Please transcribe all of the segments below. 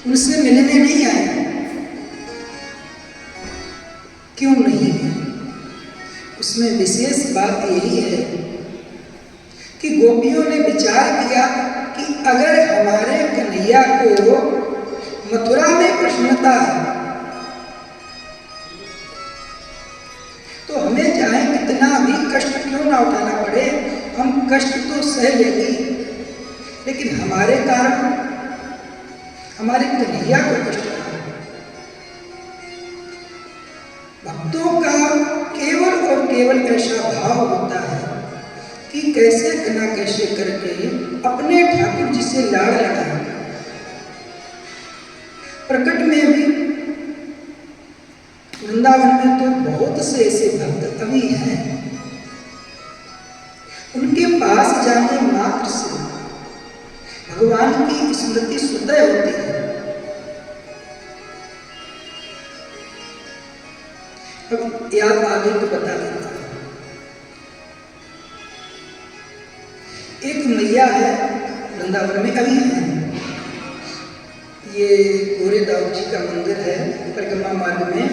उनसे मिलने नहीं आए। क्यों नहीं? उसमें विशेष बात यही है कि गोपियों ने विचार किया कि अगर हमारे कन्हैया को मथुरा में प्रसन्नता है तो हमें चाहे कितना भी कष्ट क्यों ना उठाना पड़े, हम कष्ट तो सह लेंगे, लेकिन हमारे कारण हमारे कन्हैया को कष्ट ना हो। भक्तों का केवल और केवल ऐसा भाव होता है कि कैसे न कैसे करके अपने ठाकुर जी से लाड़ लगाए। प्रकट में भी वृंदावन में तो बहुत से ऐसे भक्त अभी हैं, उनके पास जाने मात्र से भगवान की स्मृति स्वतः होती है। अब याद आगे तो बता देता हूं। एक मैया है वृंदावन में अभी है, ये गोरेदाऊ जी का मंदिर है परिक्रमा मार्ग में,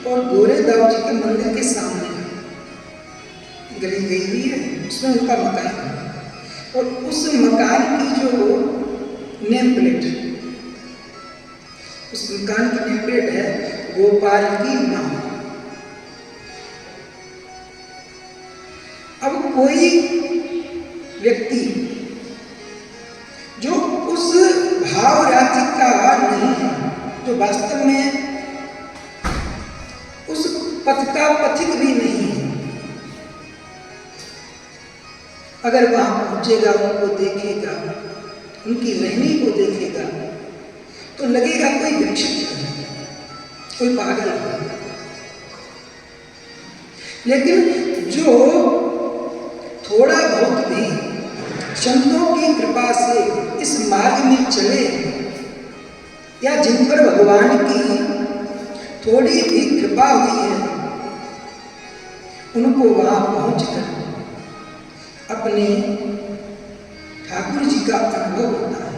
और गोरेदाऊ जी के मंदिर के सामने गली गई हुई है, उसमें उनका मकान है। और उस मकान की जो नेम प्लेट, उस मकान की नेम प्लेट है गोपाल की मां। अब कोई व्यक्ति जो उस भाव राज्य का नहीं है, जो वास्तव में उस पथ का पथिक भी नहीं है, अगर वहां पहुंचेगा, उनको देखेगा, उनकी रहनी को देखेगा तो लगेगा कोई विक्षिप्त है, कोई पागल है। लेकिन जो थोड़ा बहुत भी संतों की कृपा से इस मार्ग में चले, या जिन पर भगवान की थोड़ी भी कृपा हुई है, उनको वहां पहुंचकर अपने ठाकुर जी का अनुभव होता है।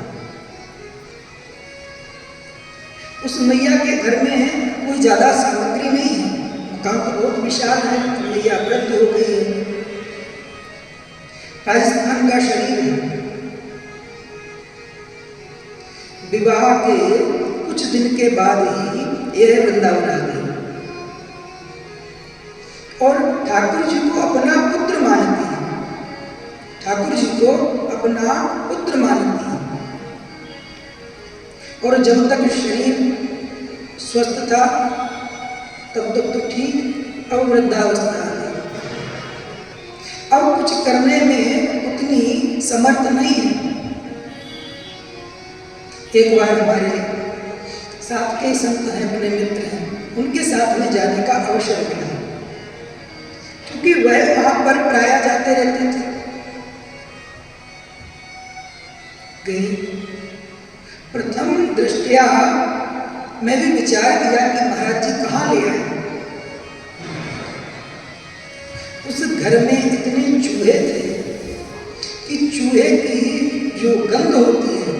उस मैया के घर में कोई ज्यादा सामग्री नहीं है, मकान तो बहुत विशाल है, मैया वृद्ध हो गई है, राजस्थान का शरीर है। विवाह के कुछ दिन के बाद ही यह वृंदावन आ गई और ठाकुर जी को अपना पुत्र मानती है, ठाकुर जी को अपना पुत्र मानती है। और जब तक शरीर स्वस्थ था तब तक तो ठीक, अब वृद्धावस्था आ गई, अब कुछ करने में उतनी समर्थ नहीं है। एक बार हमारे साथ के संत हैं, अपने मित्र हैं, उनके साथ में जाने का अवसर मिला, क्योंकि वह वहां पर प्राय जाते रहते थे। गई, प्रथम दृष्टया मैं भी विचार किया कि महाराज जी कहाँ ले आए। उस घर में इतने चूहे थे कि चूहे की जो गंध होती है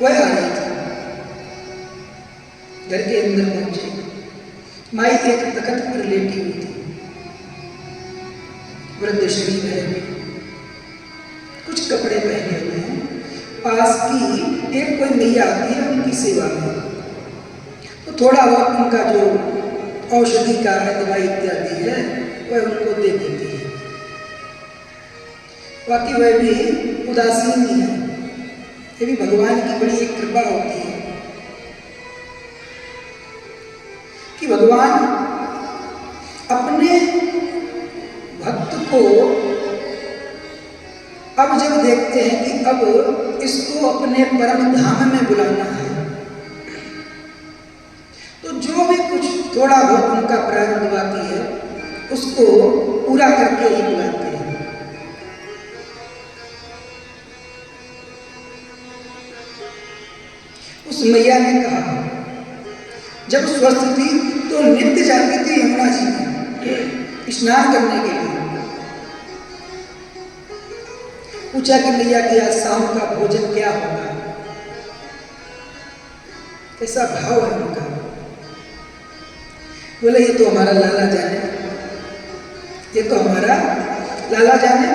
वह आ रही थी। घर के अंदर पहुंचे, माई एक तख्त पर लेटी हुई थी, वृद्ध शरीर है, कुछ कपड़े पहने हुए हैं। पास की एक कोई मैया आती है उनकी सेवा में, तो थोड़ा बहुत उनका जो औषधि का है, दवाई इत्यादि है, वह उनको दे देती है। बाकी वह भी उदासीन ही है, ये भी भगवान की बड़ी एक कृपा होती है कि भगवान अपने भक्त को अब जब देखते हैं कि अब इसको अपने परम धाम में बुलाना है, तो जो भी कुछ थोड़ा बहुत उनका प्रारंभ बाकी है उसको पूरा करके ही बुलाते हैं। उस मैया ने कहा, जब स्वस्थ थी तो नित्य जाती थी यमुना जी में स्नान करने के लिए। पूछा कि मैया कि आज शाम का भोजन क्या होगा। ऐसा भाव है उनका। बोले ये तो हमारा लाला जाने, ये तो हमारा लाला जाने।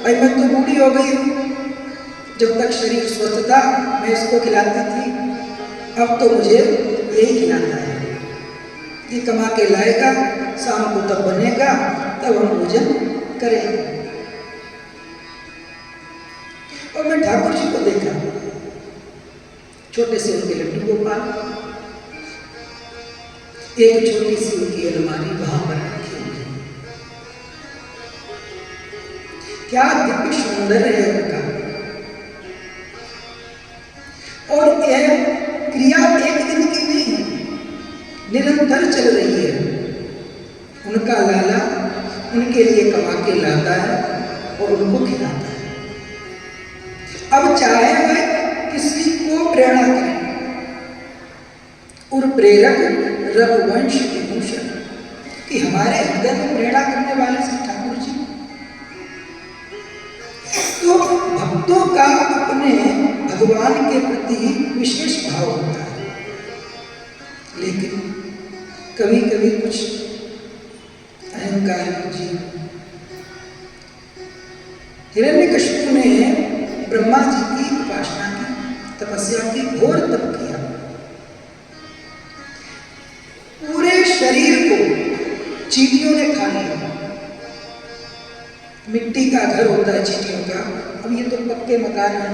भाई मैं तो बूढ़ी हो गई हूँ, जब तक शरीर स्वस्थ था मैं इसको खिलाती थी, अब तो मुझे यही खिलाना है। ये कमा के लाएगा, शाम को तब बनेगा, तब हम भोजन करेंगे। और मैं ठाकुर जी को देखा, छोटे से उनके लड्डू गोपाल, एक छोटी सी उनकी अलमारी वहां पर रखी हुई। क्या दिव्य सौंदर्य है उनका। और यह क्रिया एक दिन की नहीं, निरंतर चल रही है। उनका लाला उनके लिए कमा के लाता है और उनको खिलाता है। अब चाहे वह किसी को प्रेरणा करें, और प्रेरक रघुवंश विभूषण, कि हमारे हृदय में प्रेरणा करने वाले श्री ठाकुर जी। तो भक्तों का अपने भगवान के प्रति विशेष भाव होता है, लेकिन कभी कभी कुछ अहंकार जी। हिरण्यकशिपु ने ब्रह्मा जी की उपासना की, तपस्या की, घोर तप किया, पूरे शरीर को चींटियों ने खा लिया। मिट्टी का घर होता है चींटियों का। अब ये तो पक्के मकान है,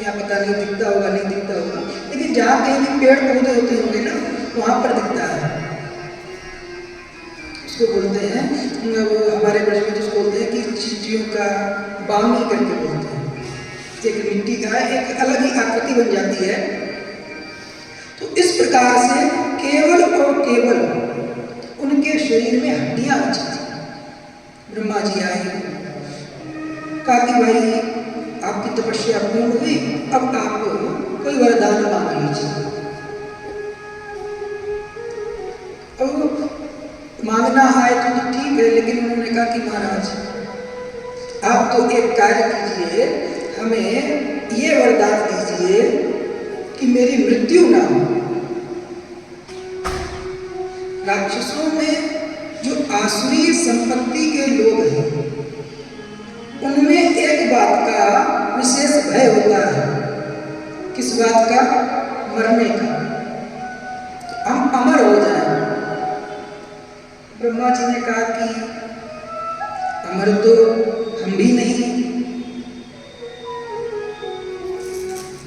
यहाँ पता नहीं दिखता होगा, नहीं दिखता होगा, लेकिन जहाँ कहीं भी पेड़ पौधे होते होंगे ना, वहां पर दिखता है। उसको बोलते हैं, वो हमारे ब्रज में जिसको बोलते हैं कि चींटियों का बामी करके बोलते हैं। एक मिट्टी का एक अलग ही आकृति बन जाती है। तो इस प्रकार से केवल और केवल उनके शरीर में हड्डियां बची थी। ब्रह्मा जी आए, कहा कि भाई आपकी तपस्या पूर्ण हुई, अब आप कोई वरदान मांग लीजिए। अब मांगना आए तो ठीक है, लेकिन उन्होंने कहा कि महाराज आप तो एक कार्य कीजिए, हमें ये वरदान दीजिए कि मेरी मृत्यु ना हो। राक्षसों में जो आसुरी संपत्ति के लोग हैं, उनमें एक बात का विशेष भय होता है। किस बात का? मरने का। हम अमर हो जाएं। ब्रह्मा जी ने कहा कि अमर तो हम भी नहीं।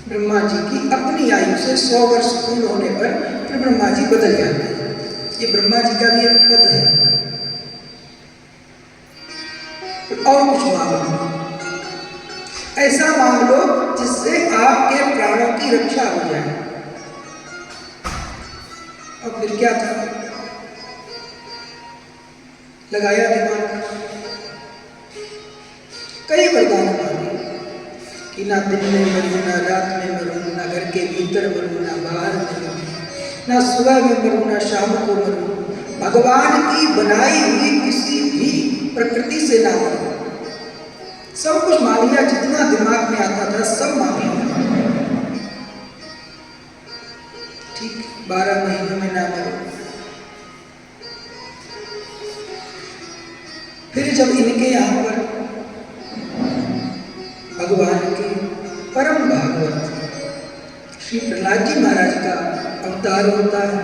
ब्रह्मा जी की अपनी आयु से 100 वर्ष पूर्ण होने पर फिर ब्रह्मा जी बदल जाते हैं। ये ब्रह्मा जी का भी एक पद है। और कुछ मांग लो, ऐसा मांग लो जिससे आपके प्राणों की रक्षा हो जाए। और फिर क्या था? लगाया दिमाग, कई वरदान मांगे कि ना दिन में मरूं, ना रात में मरूं, ना घर के भीतर मरूं, ना बाहर मरूं, ना सुबह में मरूं, ना शाम को मरूं, भगवान की बनाई हुई किसी भी प्रकृति से ना मरूं। सब कुछ मांग लिया, जितना दिमाग में आता था सब मांग लिया। ठीक, 12 महीनों में ना मरूं। फिर जब इनके यहाँ पर भगवान के परम भागवत श्री प्रहलाद जी महाराज का अवतार होता है।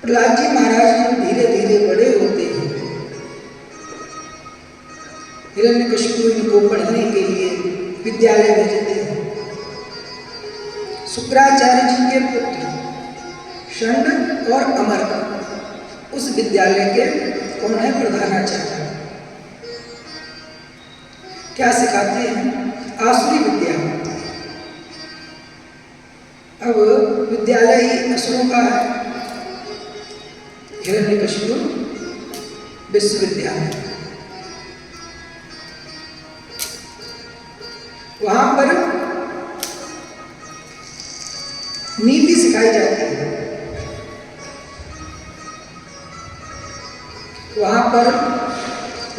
प्रहलाद जी महाराज जब धीरे धीरे बड़े होते हैं, हिरण्यकशिपु इनको पढ़ने के लिए विद्यालय भेजते हैं। शुक्राचार्य जी के पुत्र षण्ड और अमर उस विद्यालय के कौन है? प्रधानाचार्य। क्या सिखाते हैं? आसुरी विद्या। अब विद्यालय ही असुरों का है, हिरण्यकशिपु विश्वविद्यालय। वहां पर नीति सिखाई जाती है, वहां पर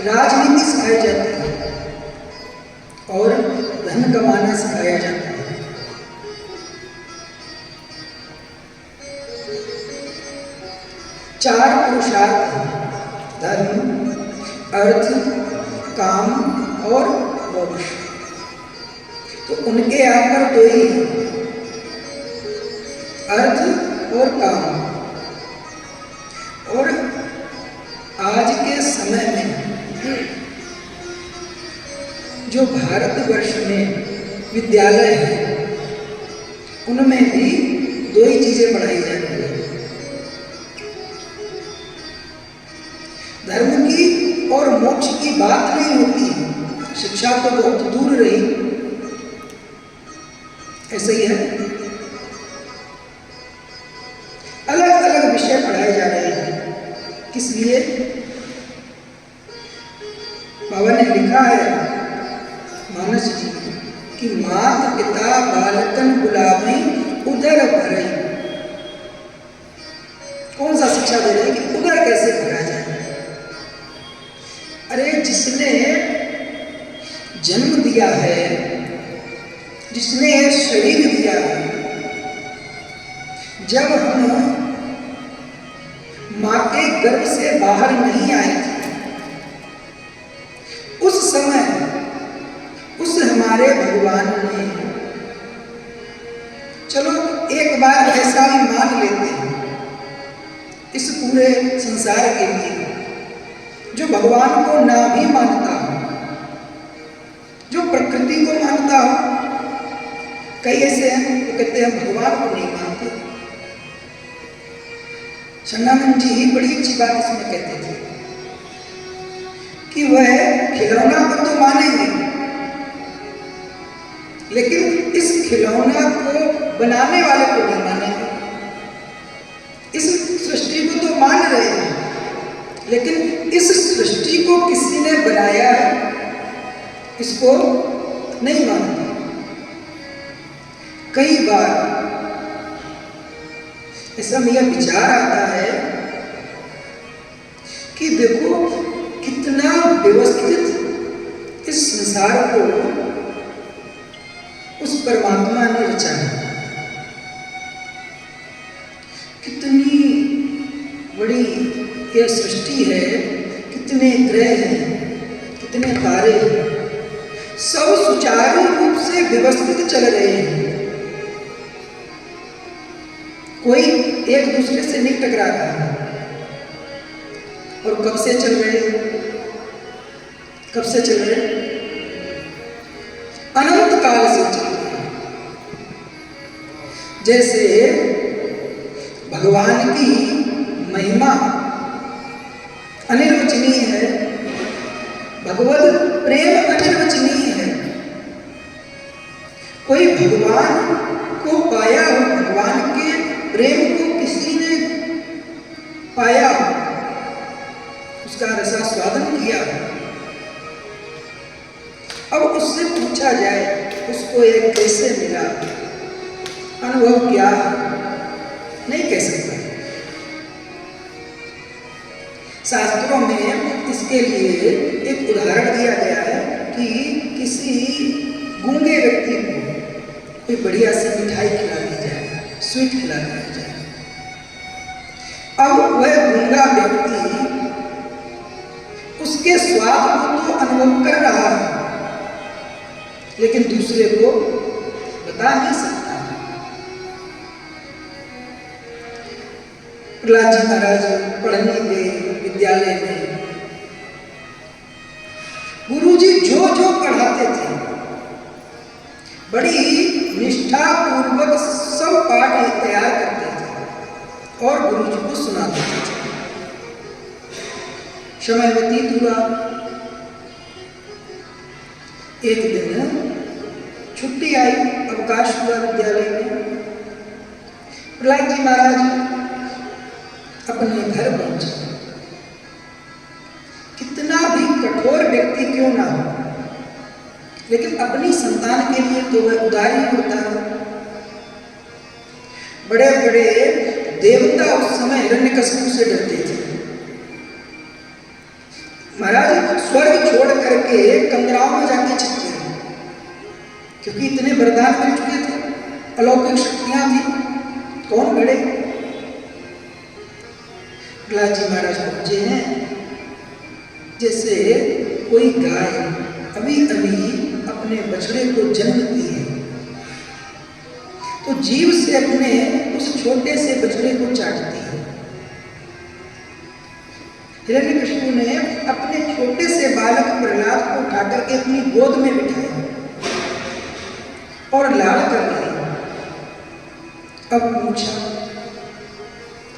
राजनीति सिखाई जाती है और धन कमाना सिखाया जाता है। 4 पुरुषार्थ हैं, धर्म, अर्थ, काम और मोक्ष। तो उनके यहाँ पर 2 ही हैं, अर्थ और काम। और आज के समय में जो भारतवर्ष में विद्यालय है उनमें भी 2 ही चीजें पढ़ाई जा रही है, धर्म की और मोक्ष की बात नहीं होती है। शिक्षा तो बहुत दूर रही, ऐसे ही है। अलग अलग विषय पढ़ाए जा रहे हैं। किस लिए? बाबा ने लिखा है मानस जी कि मात पिता बालकन बुलावे उदर भरे। कौन सा शिक्षा दे रहे हैं कि उदर कैसे भरा जाए? अरे जिसने जन्म दिया है, जिसने शरीर दिया है, जब हम मां के गर्भ से बाहर नहीं आए थे उस समय उस हमारे भगवान ने, चलो एक बार ऐसा भी मान लेते हैं इस पूरे संसार के लिए, जो भगवान को ना भी मानता हो, जो प्रकृति को मानता हो। कई ऐसे हैं वो कहते हैं भगवान को नहीं मानते। शंगानंद जी ही बड़ी अच्छी बात इसमें कहते थे कि वह खिलौना को तो मानेंगे, लेकिन इस खिलौना को बनाने वाले को नहीं मानेंगे। इस सृष्टि को तो मान रहे हैं, लेकिन इस सृष्टि को किसी ने बनाया है इसको नहीं मानते। कई बार ऐसा मेरा विचार आता है कि देखो कितना व्यवस्थित इस संसार को उस परमात्मा ने रचा है, कितनी बड़ी यह सृष्टि है, कितने ग्रह हैं, कितने तारे हैं, सब सुचारू रूप से व्यवस्थित चल रहे हैं। कोई एक दूसरे से नहीं टकरा रहा है। और कब से चल रहे हैं? कब से चल रहे हैं? अनंत काल से चल रहे हैं। जैसे भगवान की महिमा अनिर्वचनीय है, भगवत प्रेम अनिर्वचनीय है। कोई भगवान को पाया हो, भगवान के प्रेम को किसी ने पाया हो, उसका रसास्वादन किया हो, अब उससे पूछा जाए उसको ये कैसे मिला, अनुभव क्या, नहीं कह सकता। शास्त्रों में इसके लिए एक उदाहरण दिया गया है कि किसी गूंगे व्यक्ति को कोई बढ़िया सी मिठाई खिला दी जाए, स्वीट खिला दिया जाए। अब वह गूंगा व्यक्ति उसके स्वाद को तो अनुभव कर रहा है, लेकिन दूसरे को बता नहीं सकता। प्रहलाद जी महाराज पढ़ने गए विद्यालय में, गुरुजी जो जो पढ़ाते थे बड़ी निष्ठा पूर्वक सब पाठ तैयार करते थे और गुरुजी को सुनाते थे। समय व्यतीत हुआ, एक दिन छुट्टी आई, अवकाश हुआ विद्यालय में। प्रहलाद जी महाराज अपने घर पहुंचे। कितना भी कठोर व्यक्ति क्यों ना हो, लेकिन अपनी संतान के लिए तो वह उदार ही होता है। बड़े बड़े देवता उस समय हिरण्यकशिपु से डरते थे। महाराज स्वर्ग छोड़ करके कंदराओं में जाके छिपते हैं, क्योंकि इतने वरदान मिल चुके थे, अलौकिक शक्तियां थी, कौन लड़े। प्रहलाद जी महाराज पहुंचे हैं। जैसे कोई गाय अभी अभी अपने बछड़े को जन्म दी है, तो जीभ से अपने उस छोटे से बछड़े को चाटती है। हिरण्यकशिपु ने अपने छोटे से बालक प्रहलाद को उठाकर के अपनी गोद में बिठाया और लाड़ कर रही। अब पूछा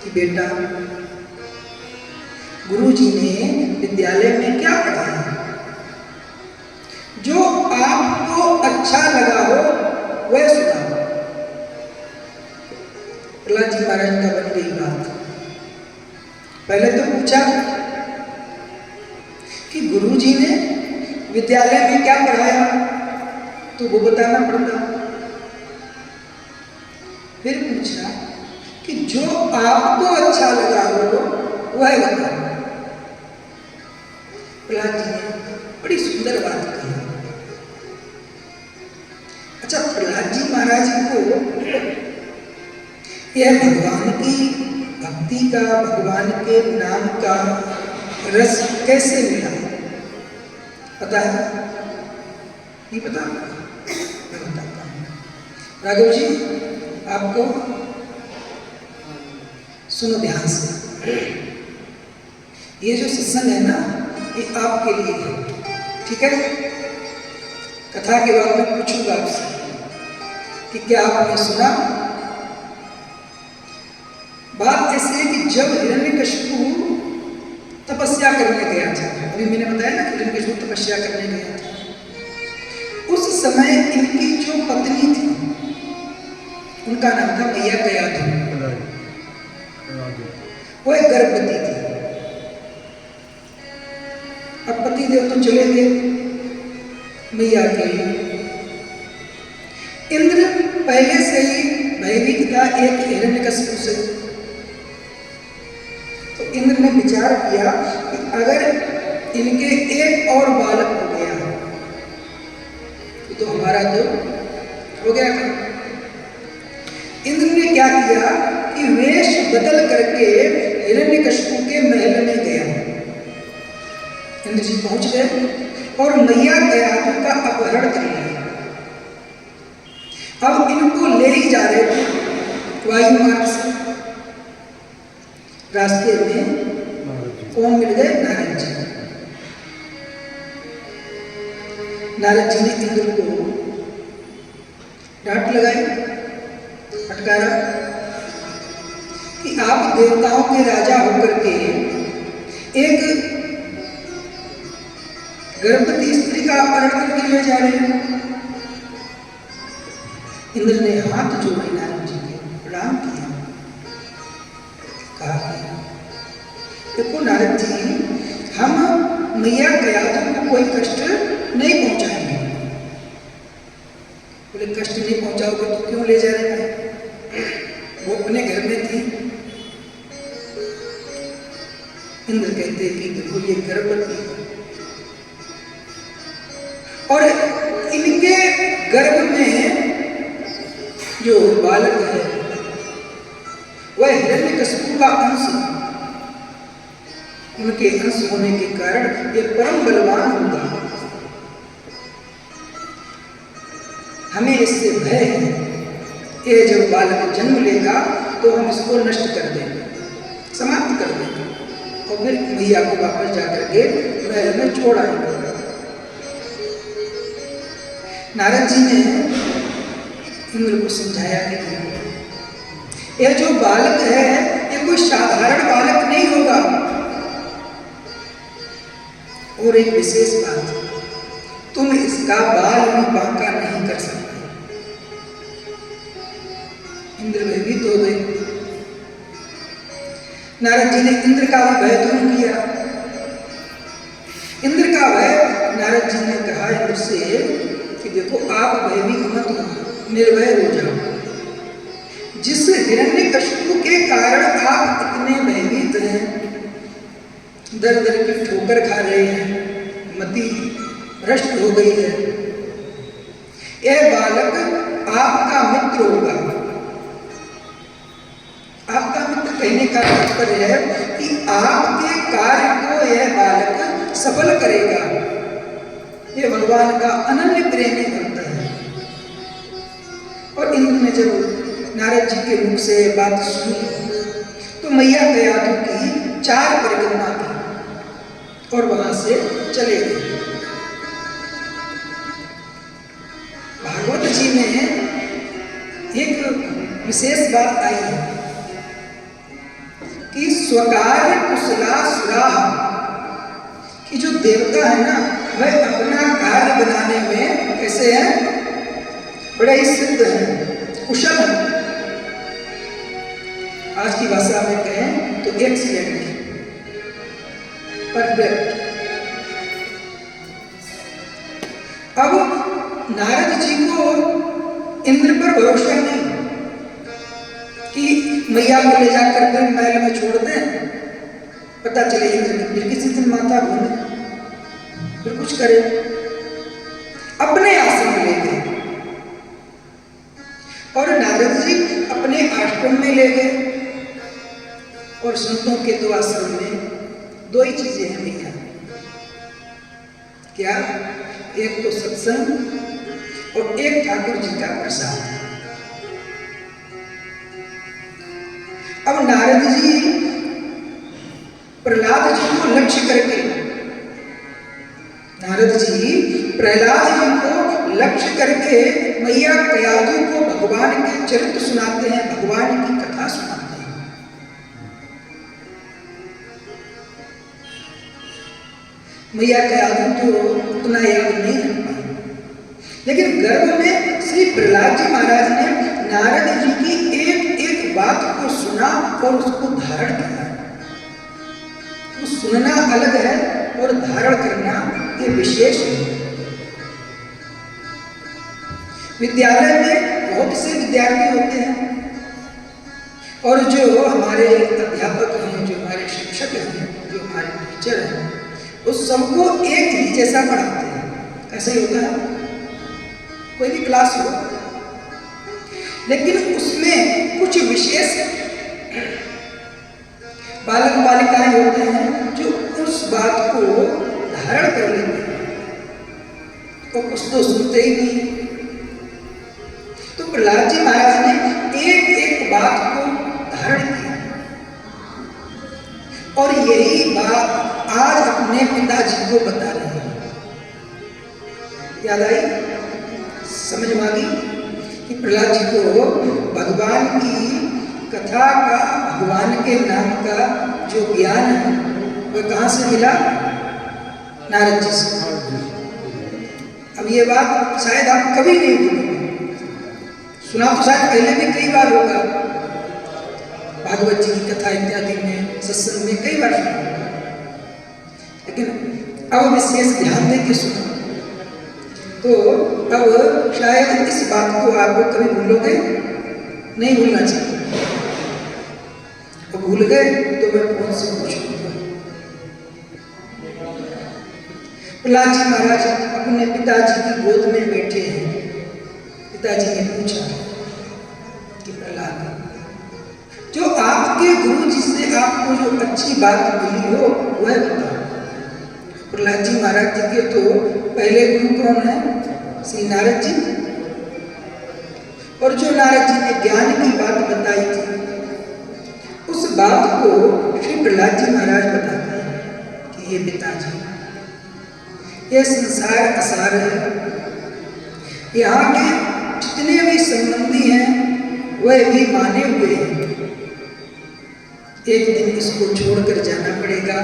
कि बेटा, गुरुजी ने विद्यालय में क्या पढ़ाया? जो आपको अच्छा लगा हो वह सुनाओ। प्रहलाद जी महाराज का बन गई बात। पहले तो पूछा कि गुरुजी ने विद्यालय में क्या पढ़ाया, तो वो बताना पड़ता। फिर पूछा कि जो आपको अच्छा लगा हो वह बताओ। प्रहलाद जी ने बड़ी सुंदर बात कही। अच्छा, प्रहलाद जी महाराज को यह भगवान की भक्ति का, भगवान के नाम का रस कैसे मिला पता है? नहीं पता? मैं बताता हूँ। राघव जी, आपको सुनो ध्यान से। ये जो सत्संग है ना, ये आपके लिए है, ठीक है? कथा के बाद मैं पूछूंगा आपसे कि क्या आपने सुना। बात ऐसी है कि जब हिरण्यकशिपु तपस्या करने गया था, अभी मैंने बताया ना हिरण्यकशिपु तपस्या करने गया था, उस समय इनकी जो पत्नी थी उनका नाम था मैया कयाधु। वो एक गर्भवती थी। अब पति देव तो चले गए मैया के लिए। इंद्र पहले से ही भयभीत था एक हिरण्यकशिपु से। तो इंद्र ने विचार किया कि अगर इनके एक और बालक हो गया तो हमारा तो हो गया था। इंद्र ने क्या किया कि वेश बदल करके हिरण्यकशिपु के महल में गया। इंद्र जी पहुंच गए और मैया कयाधु का अपहरण कर लिया। अब इनको ले ही जा रहे थे वायु मार्ग से। रास्ते में कौन मिल गए? नारद जी। नारद जी ने इंद्र को डांट लगाई, फटकारा कि आप देवताओं के राजा होकर के एक गर्भवती स्त्री का अपहरण करके ले जा रहे हैं। इंद्र ने हाथ जोड़े नारद जी के प्रणाम किया, कहा कि देखो नारद जी, हम मैया कयाधु को कोई कष्ट नहीं पहुंचाएंगे। बोले कष्ट नहीं पहुंचाओगे तो क्यों ले जा रहे हैं? वो अपने घर में थी। इंद्र कहते कि देखो ये गर्भवती है और इनके गर्भ में जो बालक है वह हिरण्यकशिपु का अंश है। उनके अंश होने के कारण ये परम बलवान होगा। हमें इससे भय है, ये जब बालक जन्म लेगा तो हम इसको नष्ट कर देंगे, समाप्त कर देंगे और फिर मैया को वापस जाकर के महल में छोड़ आएंगे। नारद जी ने इंद्र को समझाया कि यह जो बालक है ये कोई साधारण बालक नहीं होगा। और एक विशेष बात, तुम इसका बाल भी बांका नहीं कर सकते। इंद्र भयभीत हो गए। नारद जी ने इंद्र का भी भय दूर किया। इंद्र का भय, नारद जी ने कहा इंद्र से कि देखो आप भयभीत मत हो, निर्भय हो जाओ। जिस हिरण्यकशिपु के कारण आप इतने भयभीत हैं, दर दर की ठोकर खा रहे हैं, मति भ्रष्ट हो गई है, यह बालक आपका मित्र होगा। आपका मित्र कहने का तात्पर्य है कि आपके कार्य को यह बालक सफल करेगा। ये भगवान का अनन्य प्रेमी भक्त है। और इंद्र ने जब नारद जी के मुख से बात सुनी तो मैया कयाधु की 4 परिक्रमा की और वहां से चले गए। भागवत जी में एक विशेष बात आई है कि स्वकार्य कुशला सुराः, कि जो देवता है ना वह अपना कार्य बनाने में कैसे है, बड़े ही सिद्ध है, कुशल है। आज की भाषा में कहें तो एक्सीलेंट, परफेक्ट। अब नारद जी को इंद्र पर भरोसा नहीं कि मैया को ले जाकर फिर महल में छोड़ दें, पता चले इंद्र की फिर किसी दिन माता घूमे, फिर कुछ करे। अपने आश्रम ले गए और नारद जी अपने आश्रम में ले गए। और संतों के तो आश्रम में 2 ही चीजें हैं भैया, क्या? एक तो सत्संग और एक ठाकुर जी का प्रसाद। अब नारद जी प्रहलाद जी को लक्ष्य करके, नारद जी प्रहलाद जी को लक्ष्य करके मैया कयाधु को भगवान के चरित्र सुनाते हैं, भगवान की कथा सुनाते हैं। मैया कयाधु तो उतना याद नहीं रख पाए, लेकिन गर्भ में श्री प्रहलाद जी महाराज ने नारद जी की एक एक बात को सुना और उसको धारण किया। तो सुनना अलग है और धारण करना ये विशेष है। विद्यालय में बहुत से विद्यार्थी होते हैं और जो हमारे अध्यापक हैं, जो हमारे शिक्षक हैं, जो हमारे टीचर हैं, उस सबको एक ही जैसा पढ़ाते हैं। ऐसा ही होता है कोई भी क्लास हो, लेकिन उसमें कुछ विशेष बालक बालिकाएं होते हैं जो उस बात को धारण कर लेते हैं और कुछ तो सुनते ही नहीं। तो प्रहलाद जी महाराज ने एक एक बात को धारण किया और यही बात आज अपने पिताजी को बता रहे हैं। याद आई, समझ में आ गई कि प्रहलाद जी को भगवान की कथा का, भगवान के नाम का जो ज्ञान है वह कहाँ से मिला? नारद जी से। अब ये बात शायद आप कभी नहीं भूलोगे, सुना तो शायद पहले भी कई बार होगा, भागवत जी की कथा इत्यादि में, सत्संग में कई बार सुना होगा, लेकिन अब विशेष ध्यान देके सुनो तो अब शायद इस बात को आप कभी भूलोगे नहीं, भूलना चाहिए। और भूल गए तो मैं कौन से पूछूंगा। प्रहलाद जी महाराज अपने पिताजी की गोद में बैठे हैं। पिताजी ने पूछा कि प्रहलाद, जो आपके गुरु जी से आपको जो अच्छी बात मिली हो वह बताओ। प्रहलाद जी महाराज जी के तो पहले गुरु कौन है? श्री नारद जी। और जो नारद जी ने ज्ञान की बात बताई थी उस बात को श्री प्रहलाद जी महाराज बताते हैं कि ये पिताजी, ये संसार असार है, यहाँ के जितने भी संबंधी हैं वह भी माने हुए हैं, एक दिन इसको छोड़कर जाना पड़ेगा।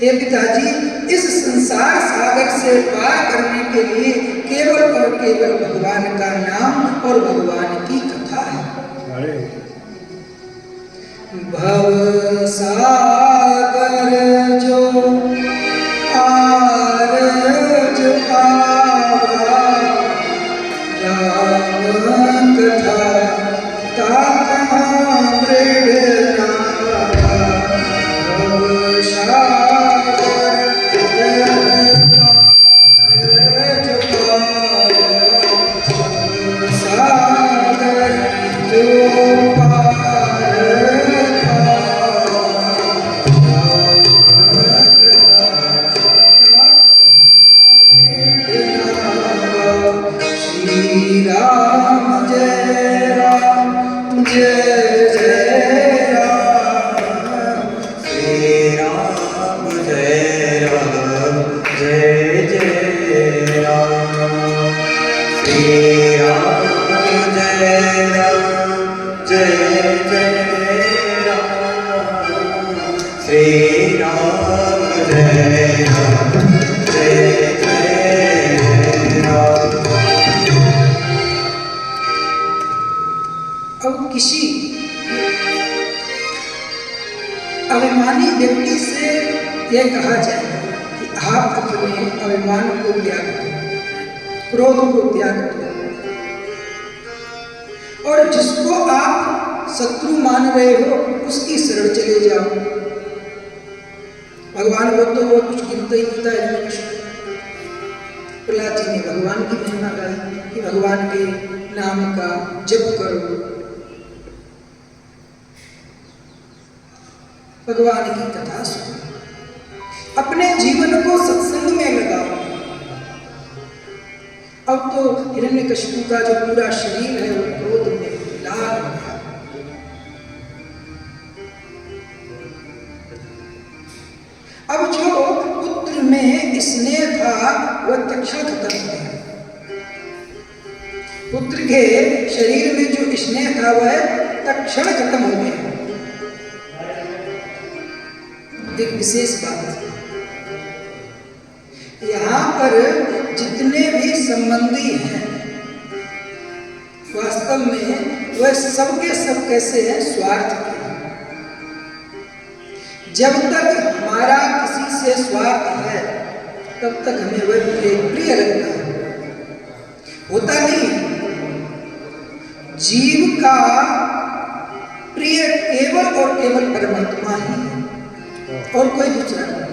हे पिताजी, इस संसार सागर से पार करने के लिए केवल और केवल भगवान का नाम और भगवान की कथा है। भव सागर जो पार जो पावा, राम कथा ताका दृढ़ नावा। भव सागर जो सागर जो पार राम जय राम जय जय राम, श्री राम जय राम जय जय राम, श्री राम जय राम जय जय राम, श्री राम जय राम जय जय राम। अब किसी अभिमानी व्यक्ति से यह कहा जाए कि आप अपने अभिमान को त्याग दो, क्रोध को त्याग दो, और जिसको आप शत्रु मान रहे हो उसकी शरण चले जाओ। भगवान को तो वो कुछ गिनता ही गिनता है। प्रहलाद जी ने भगवान की महिमा गाई कि भगवान के नाम का जप करो, भगवान की कथा सुनो, अपने जीवन को सत्संग में लगाओ। अब तो हिरण्यकशिपु का जो पूरा शरीर है वो क्रोध में लाल हो गया। अब जो पुत्र में स्नेह था वह तत्क्षण खत्म हो गया। पुत्र के शरीर में जो स्नेह था वह तत्क्षण खत्म हो गया। एक विशेष बात, यहाँ पर जितने भी संबंधी हैं वास्तव में वह सबके सब कैसे हैं, स्वार्थ के। जब तक हमारा किसी से स्वार्थ है तब तक हमें वह प्रिय लगता है, होता नहीं। जीव का प्रिय केवल और केवल परमात्मा ही है और कोई दूसरा नहीं।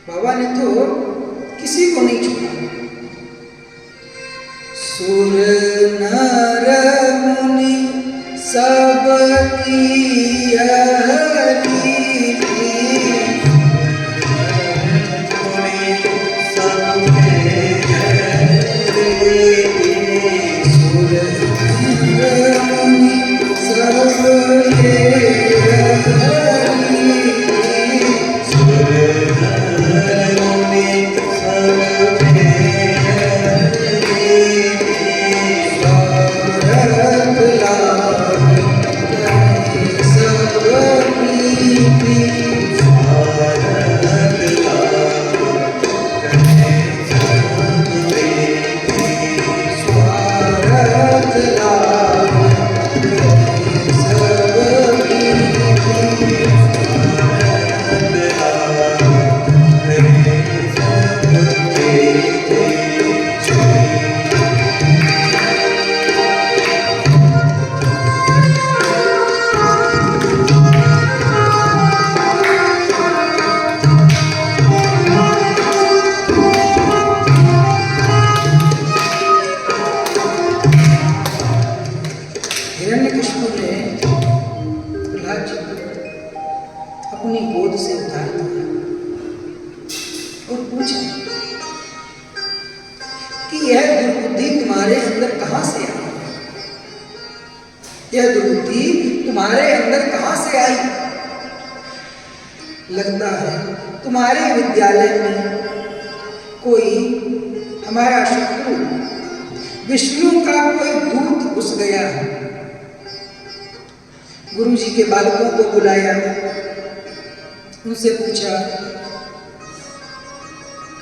बाबा ने तो किसी को नहीं छोड़ा। सुर नर मुनि सबकी अपनी गोद से उतार दिया और पूछा कि यह दुर्बुद्धि तुम्हारे अंदर कहां से आई? यह दुर्बुद्धि तुम्हारे अंदर कहां से आई? लगता है तुम्हारे विद्यालय में कोई हमारा शत्रु विष्णु का कोई दूत घुस गया है। गुरुजी के बालकों को बुलाया, उनसे पूछा,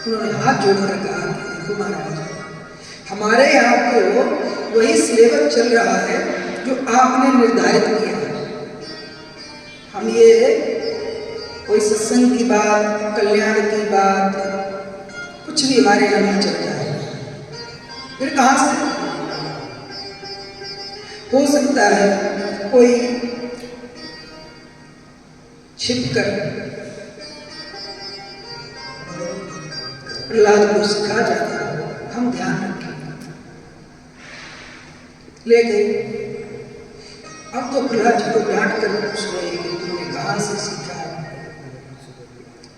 उन्होंने हाथ जोड़कर कहा कि देखो महाराज, हमारे यहाँ तो वही सिलेबस चल रहा है जो आपने निर्धारित किया है। हम ये कोई सत्संग की बात, कल्याण की बात, कुछ भी हमारे यहाँ नहीं चल रहा है। फिर कहाँ से हो सकता है कोई छिपकर प्रहलाद को सिखा जाता है, हम ध्यान रखें। ले गए। अब तो प्रहलाद जी को डांट कर पूछ रहे कि तुमने कहां से सीखा है?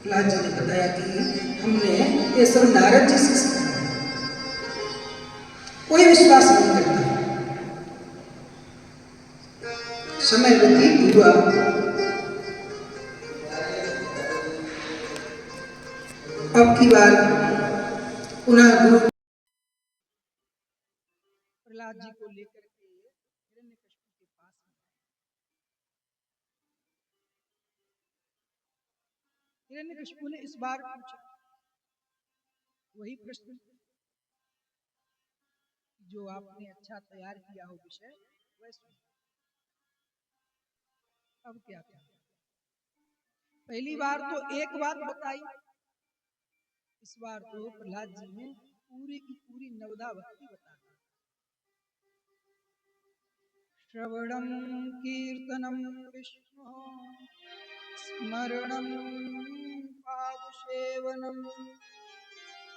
प्रहलाद जी ने बताया कि हमने ये सब नारद जी से सीखा, कोई विश्वास नहीं करता। समय व्यतीत हुआ, अब की बार पुनः गुरु प्रहलाद जी को लेकर के हिरण्यकशिपु के पास में। हिरण्यकशिपु ने इस बार पूछा वही प्रश्न जो आपने अच्छा तैयार किया हो विषय, वैसे अब क्या था? पहली बार तो एक बात बताई, इस बार तो प्रहलाद जी ने पूरी की पूरी नवदा भक्ति बता दी। श्रवणम कीर्तनम विष्णु स्मरणम पादसेवनम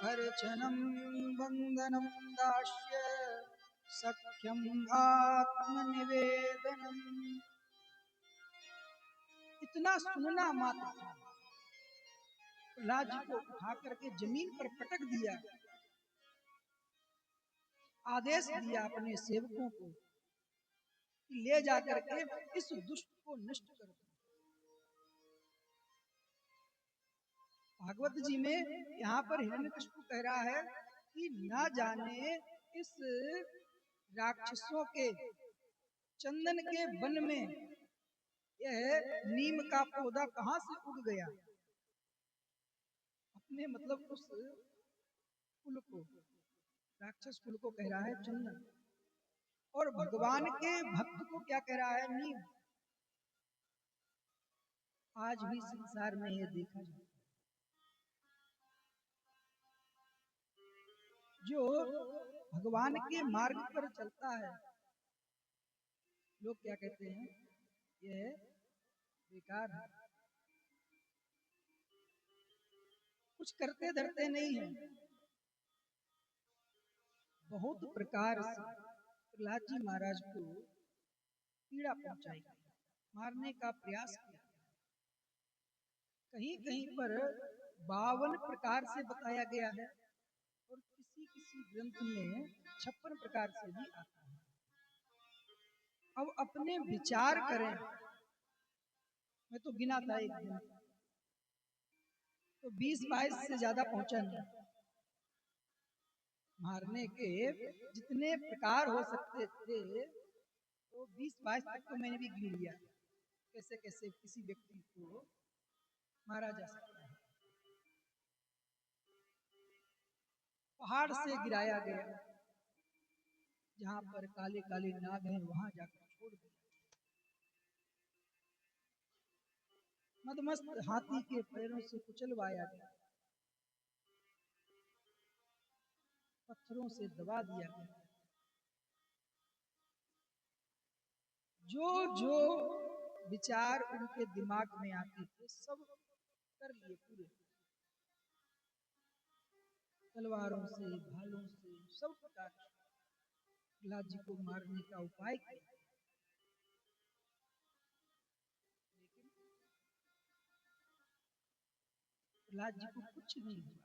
अर्चनम वंदनम दास्य सख्यम आत्मनिवेदनम। इतना सुनना मात्र था, प्रहलाद जी को उठा करके जमीन पर पटक दिया, आदेश दिया अपने सेवकों को कि ले जाकर के इस दुष्ट को नष्ट कर दो। भागवत जी में यहाँ पर हिरण्यकशिपु कह रहा है कि ना जाने इस राक्षसों के चंदन के वन में यह नीम का पौधा कहां से उग गया। अपने मतलब उस कुल को, राक्षस कुल को कह रहा है चंदन, और भगवान के भक्त को क्या कह रहा है? नीम। आज भी संसार में यह देखा जाता है, जो भगवान के मार्ग पर चलता है, लोग क्या कहते हैं? यह बेकार है, कुछ करते धरते नहीं है। बहुत प्रकार से प्रहलाद जी महाराज को पीड़ा पहुंचाई, मारने का प्रयास किया। कहीं कहीं पर 52 प्रकार से बताया गया है, और किसी किसी ग्रंथ में 56 प्रकार से भी आता है। अब अपने विचार करें, मैं तो गिना था एक दिन, तो 20-22 से ज्यादा पहुंचा नहीं। मारने के जितने प्रकार हो सकते थे तो 20-22 तक तो मैंने भी गिन लिया, कैसे कैसे किसी व्यक्ति को मारा जा सकता है। पहाड़ से गिराया गया, जहां पर काले काले नाग हैं वहां जाकर छोड़ दिया। मदमस्त हाथी के पैरों से कुचलवाया गया, पत्थरों से दबा दिया गया। जो जो विचार उनके दिमाग में आते थे सब कर लिए पूरे, तलवारों से, भालों से, सब प्रकार प्रहलाद जी को मारने का उपाय किया, लेकिन प्रहलाद जी को कुछ नहीं हुआ।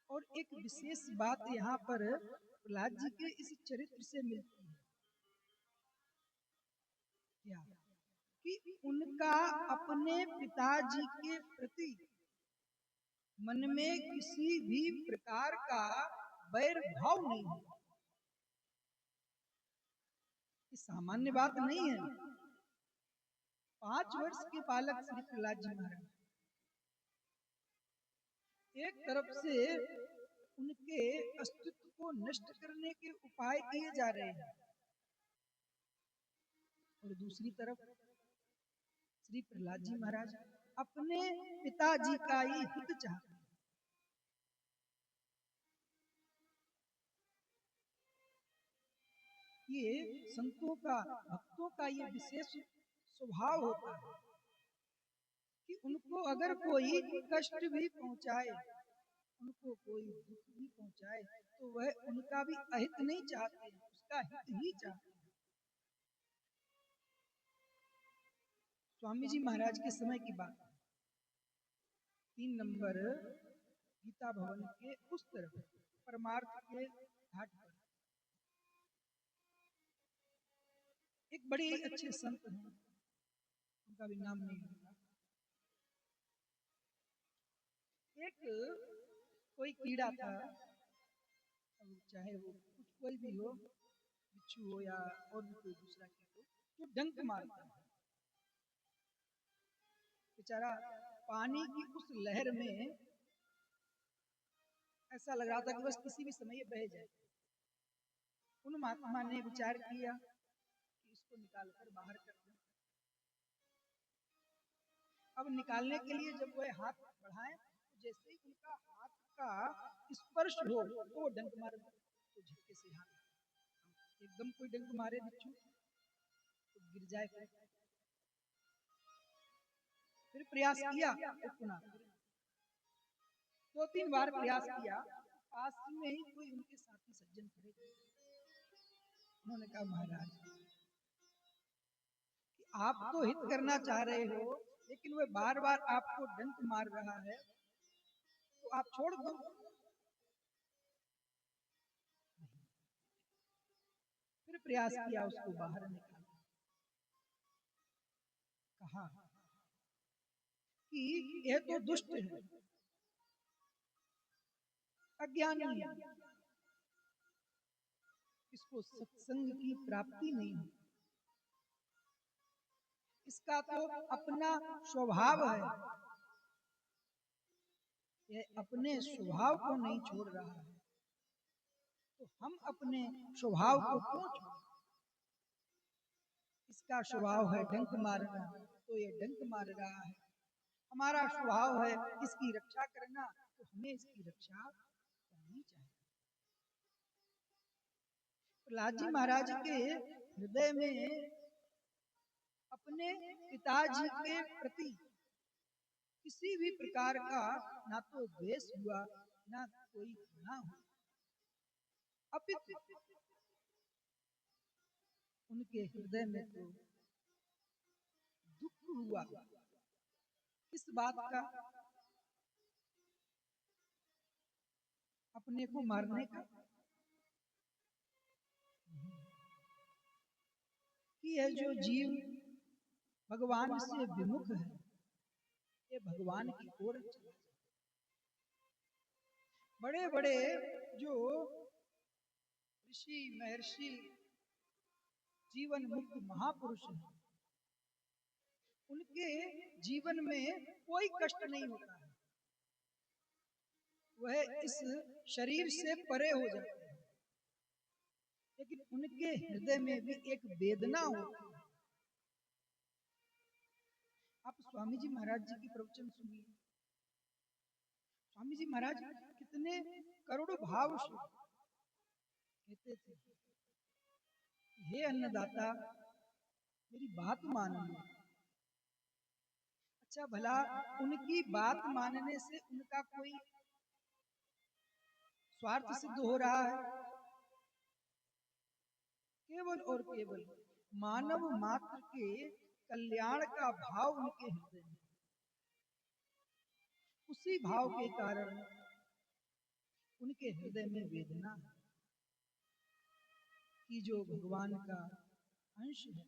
और एक विशेष बात यहाँ पर प्रहलाद जी के इस चरित्र से मिलती है, क्या कि उनका अपने पिताजी के प्रति मन में किसी भी प्रकार का वैर भाव नहीं है। सामान्य बात नहीं है। 5 वर्ष के बालक श्री प्रहलाद जी महाराज, एक तरफ से उनके अस्तित्व को नष्ट करने के उपाय किए जा रहे हैं, और दूसरी तरफ श्री प्रहलाद जी महाराज अपने पिताजी का ही हित चाहते हैं। ये संतों का, भक्तों का ये विशेष स्वभाव होता है कि उनको अगर कोई कष्ट भी पहुंचाए, उनको कोई दुख भी पहुंचाए, तो वह उनका भी अहित नहीं चाहते, उसका हित ही चाहते हैं। स्वामी जी महाराज के समय की बात है, 3 नंबर गीता भवन के उस तरफ परमार्थ के घाट पर एक बड़े अच्छे संत हैं, उनका भी नाम नहीं लूंगा। एक कोई कीड़ा था, अब चाहे वो कुछ कोई भी हो, बिच्छू हो या और भी कोई दूसरा कीड़ा हो, जो डंक मारता है। बेचारा पानी की उस लहर में ऐसा लग रहा था कि बस किसी भी समय ये बह जाए। उन महात्मा ने विचार किया कि इसको निकालकर बाहर कर दें। अब निकालने के लिए जब वह हाथ बढ़ाएं, तो जैसे ही उनका हाथ का स्पर्श हो तो वो डंक मार दे, तो झटके से हाथ एकदम कोई डंक मारे बिच्छू तो गिर जाए। फिर प्रयास किया तो पुनः 2-3 बार प्रयास किया। पास में ही कोई उनके साथी सज्जन खड़े थे। उन्होंने कहा महाराज कि आप तो हित करना चाह रहे हो, लेकिन वह बार बार आपको डंक मार रहा है, तो आप छोड़ दो। फिर प्रयास किया, उसको बाहर निकाला। कहा कि यह तो दुष्ट है, अज्ञानी है, इसको सत्संग की प्राप्ति नहीं है, इसका तो अपना स्वभाव है, यह अपने स्वभाव को नहीं छोड़ रहा है, तो हम अपने स्वभाव को क्यों छोड़ें? इसका स्वभाव है डंक मारना, तो ये डंक मार रहा है। हमारा स्वभाव है इसकी रक्षा करना, तो हमें इसकी रक्षा करनी चाहिए। प्रहलाद जी महाराज के हृदय में अपने पिताजी के प्रति किसी भी प्रकार का ना तो द्वेष हुआ, ना कोई घृणा हुआ, अपितु उनके हृदय में तो दुख हुआ। किस बात का? अपने को मारने का। कि यह जो जीव भगवान से विमुख है, ये भगवान की ओर चला जाए। बड़े बड़े जो ऋषि महर्षि जीवन मुक्त महापुरुष हैं, उनके जीवन में कोई कष्ट नहीं होता है, वह इस शरीर से परे हो जाते हैं, लेकिन उनके हृदय में भी एक वेदना होती है। आप स्वामी जी महाराज जी की प्रवचन सुनिए। स्वामी जी महाराज कितने करुण भाव से कहते थे, हे अन्नदाता मेरी बात मान लो। अच्छा भला उनकी बात मानने से उनका कोई स्वार्थ सिद्ध हो रहा है? केवल और केवल मानव मात्र के कल्याण का भाव उनके हृदय में, उसी भाव के कारण उनके हृदय में वेदना है कि जो भगवान का अंश है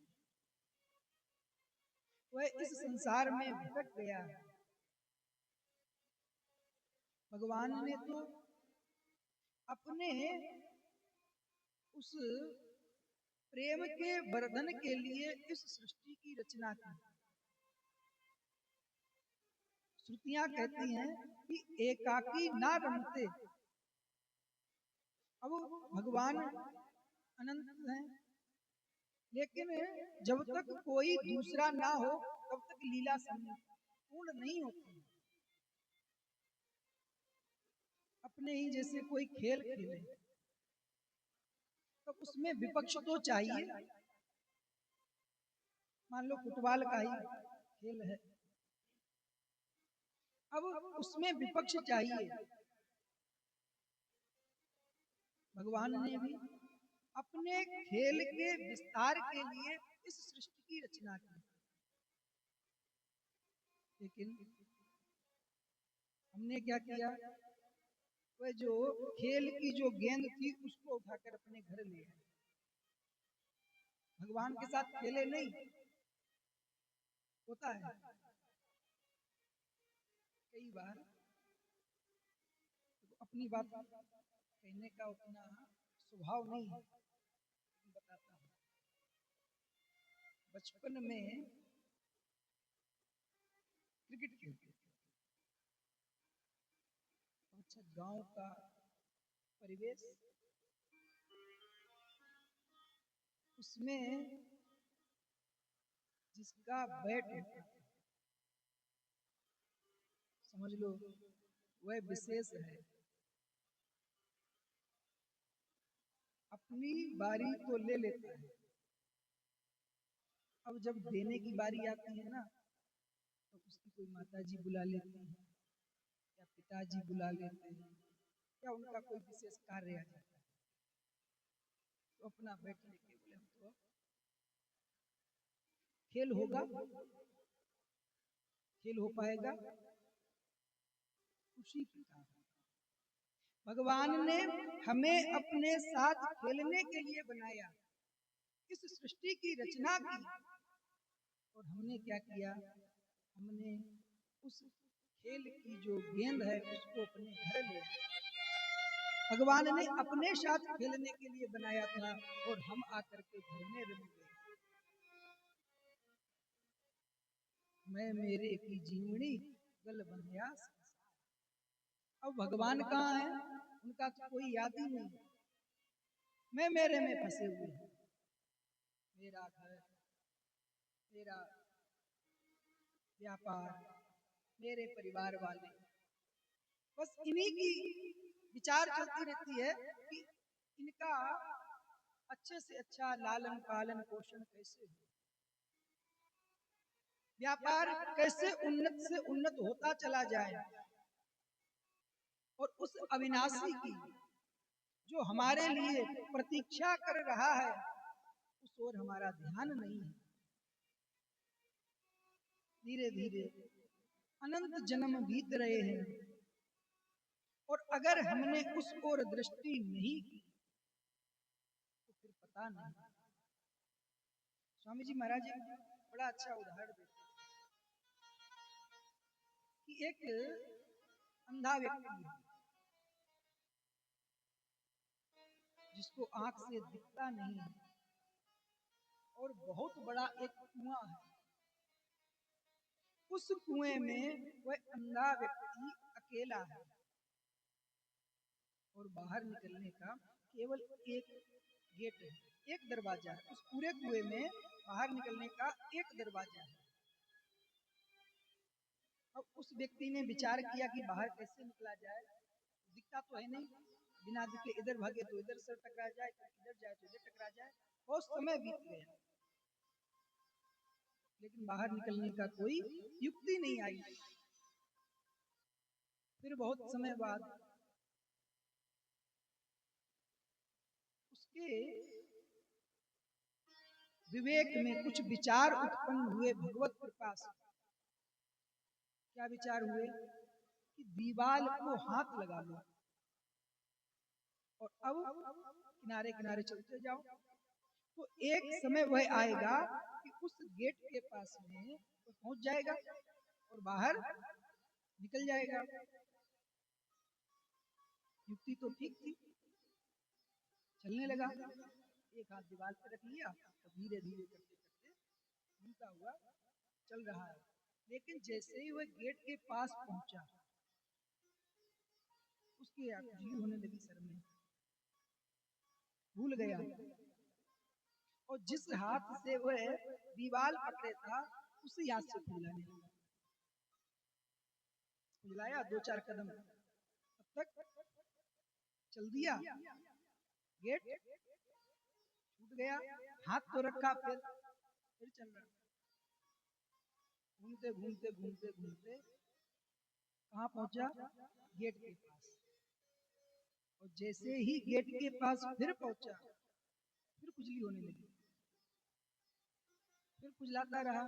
वह इस संसार में भटक गया है। भगवान ने तो अपने उस प्रेम के वर्धन के लिए इस सृष्टि की रचना की। श्रुतियां कहती हैं कि एकाकी ना रमते। अब भगवान अनंत हैं, लेकिन जब तक कोई दूसरा ना हो तब तक लीला पूर्ण नहीं होती। अपने ही जैसे कोई खेल खेले तो उसमें विपक्ष तो चाहिए। मान लो फुटबॉल का ही खेल है, अब उसमें विपक्ष चाहिए। भगवान ने भी अपने खेल के विस्तार के लिए इस सृष्टि की रचना की, लेकिन हमने क्या किया, वह जो खेल की जो गेंद थी उसको उठाकर अपने घर ले आए। भगवान के साथ खेले नहीं, होता है कई बार तो अपनी बात कहने का उतना स्वभाव नहीं है, बताता हूँ। बचपन में क्रिकेट खेलते थे, अच्छा गांव का परिवेश, उसमें जिसका बैट होता है, समझ लो वह विशेष है। अपनी बारी तो ले लेता है, अब जब देने की बारी आती है ना तो उसकी कोई माता जी बुला लेती है या पिताजी बुला लेते हैं या उनका कोई विशेष कार्य आ जाता है, तो अपना बैठ लेके बोले हम तो खेल होगा, खेल हो पाएगा, खुशी की काम। भगवान ने हमें अपने साथ खेलने के लिए बनाया, इस सृष्टि की रचना की, और हमने क्या किया, हमने उस खेल की जो गेंद है उसको अपने घर ले आए। भगवान ने अपने साथ खेलने के लिए बनाया था और हम आकर के घर में रह गए। मैं मेरे की जीवनी गल बंध्या। अब भगवान कहाँ है, उनका तो कोई याद ही नहीं। मैं मेरे में फंसे हुए हैं, मेरा घर, मेरा व्यापार, मेरे परिवार वाले, बस इन्हीं की विचार चलती रहती है कि इनका अच्छे से अच्छा लालन पालन पोषण कैसे हो, व्यापार कैसे उन्नत से उन्नत होता चला जाए, और उस अविनाशी की जो हमारे लिए प्रतीक्षा कर रहा है उस ओर हमारा ध्यान नहीं है। धीरे धीरे अनंत जन्म बीत रहे हैं और अगर हमने उस ओर दृष्टि नहीं की तो फिर पता नहीं। स्वामी जी महाराज जी बड़ा अच्छा उदाहरण देते कि एक अंधा व्यक्ति है जिसको आंख से दिखता नहीं है और बहुत बड़ा एक कुआं है, उस कुएं में वह अंधा व्यक्ति अकेला है और बाहर निकलने का केवल एक गेट है, एक दरवाजा है। उस पूरे कुएं में बाहर निकलने का एक दरवाजा है। अब उस व्यक्ति ने विचार किया कि बाहर कैसे निकला जाए, दिखता तो है नहीं, बिना दिखे इधर भागे तो इधर सर टकरा जाए, इधर जाए तो इधर टकरा जाए। बहुत समय बीत गया लेकिन बाहर निकलने का कोई युक्ति नहीं आई। फिर बहुत समय बाद उसके विवेक में कुछ विचार उत्पन्न हुए भगवत कृपा से। क्या विचार हुए कि दीवाल को हाथ लगा लो और अब किनारे किनारे चलते जाओ, तो एक समय वह आएगा कि उस गेट के पास में तो पहुंच जाएगा और बाहर निकल जाएगा। युक्ति तो ठीक थी, चलने लगा, एक हाथ दीवार पे रख लिया तो धीरे धीरे करते करते घूमता हुआ चल रहा है। लेकिन जैसे ही वह गेट के पास पहुंचा उसकी खुजली होने लगी, सर में भूल गया, और जिस हाथ से वह दीवार पकड़े था उसी हाथ से फुलाने लगा। फुलाया 2-4 कदम, तब तक चल दिया, गेट छूट गया, हाथ तो रखा, फिर चल रहा। घूमते घूमते घूमते घूमते कहाँ पहुंचा, गेट के पास। और जैसे ही गेट के पास फिर पहुंचा फिर खुजली होने लगी, फिर खुजलाता रहा,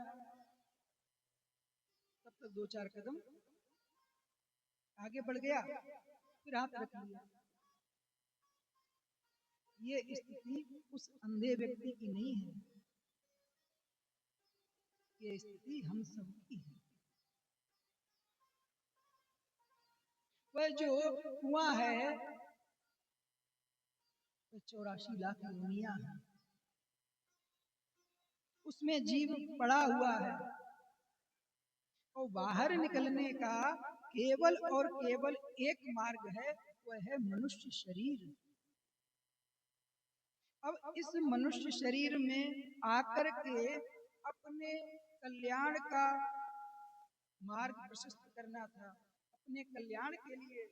तब तक 2-4 कदम आगे बढ़ गया, फिर हाथ रख लिया। ये स्थिति उस अंधे व्यक्ति की नहीं है, ये स्थिति हम सबकी है। वह जो कुआं है, वह 84 लाख योनियां है, उसमें जीव पड़ा हुआ है और बाहर निकलने का केवल और केवल एक मार्ग है, वह है मनुष्य शरीर। अब इस मनुष्य शरीर में आकर के अपने कल्याण का मार्ग प्रशस्त करना था, अपने कल्याण के लिए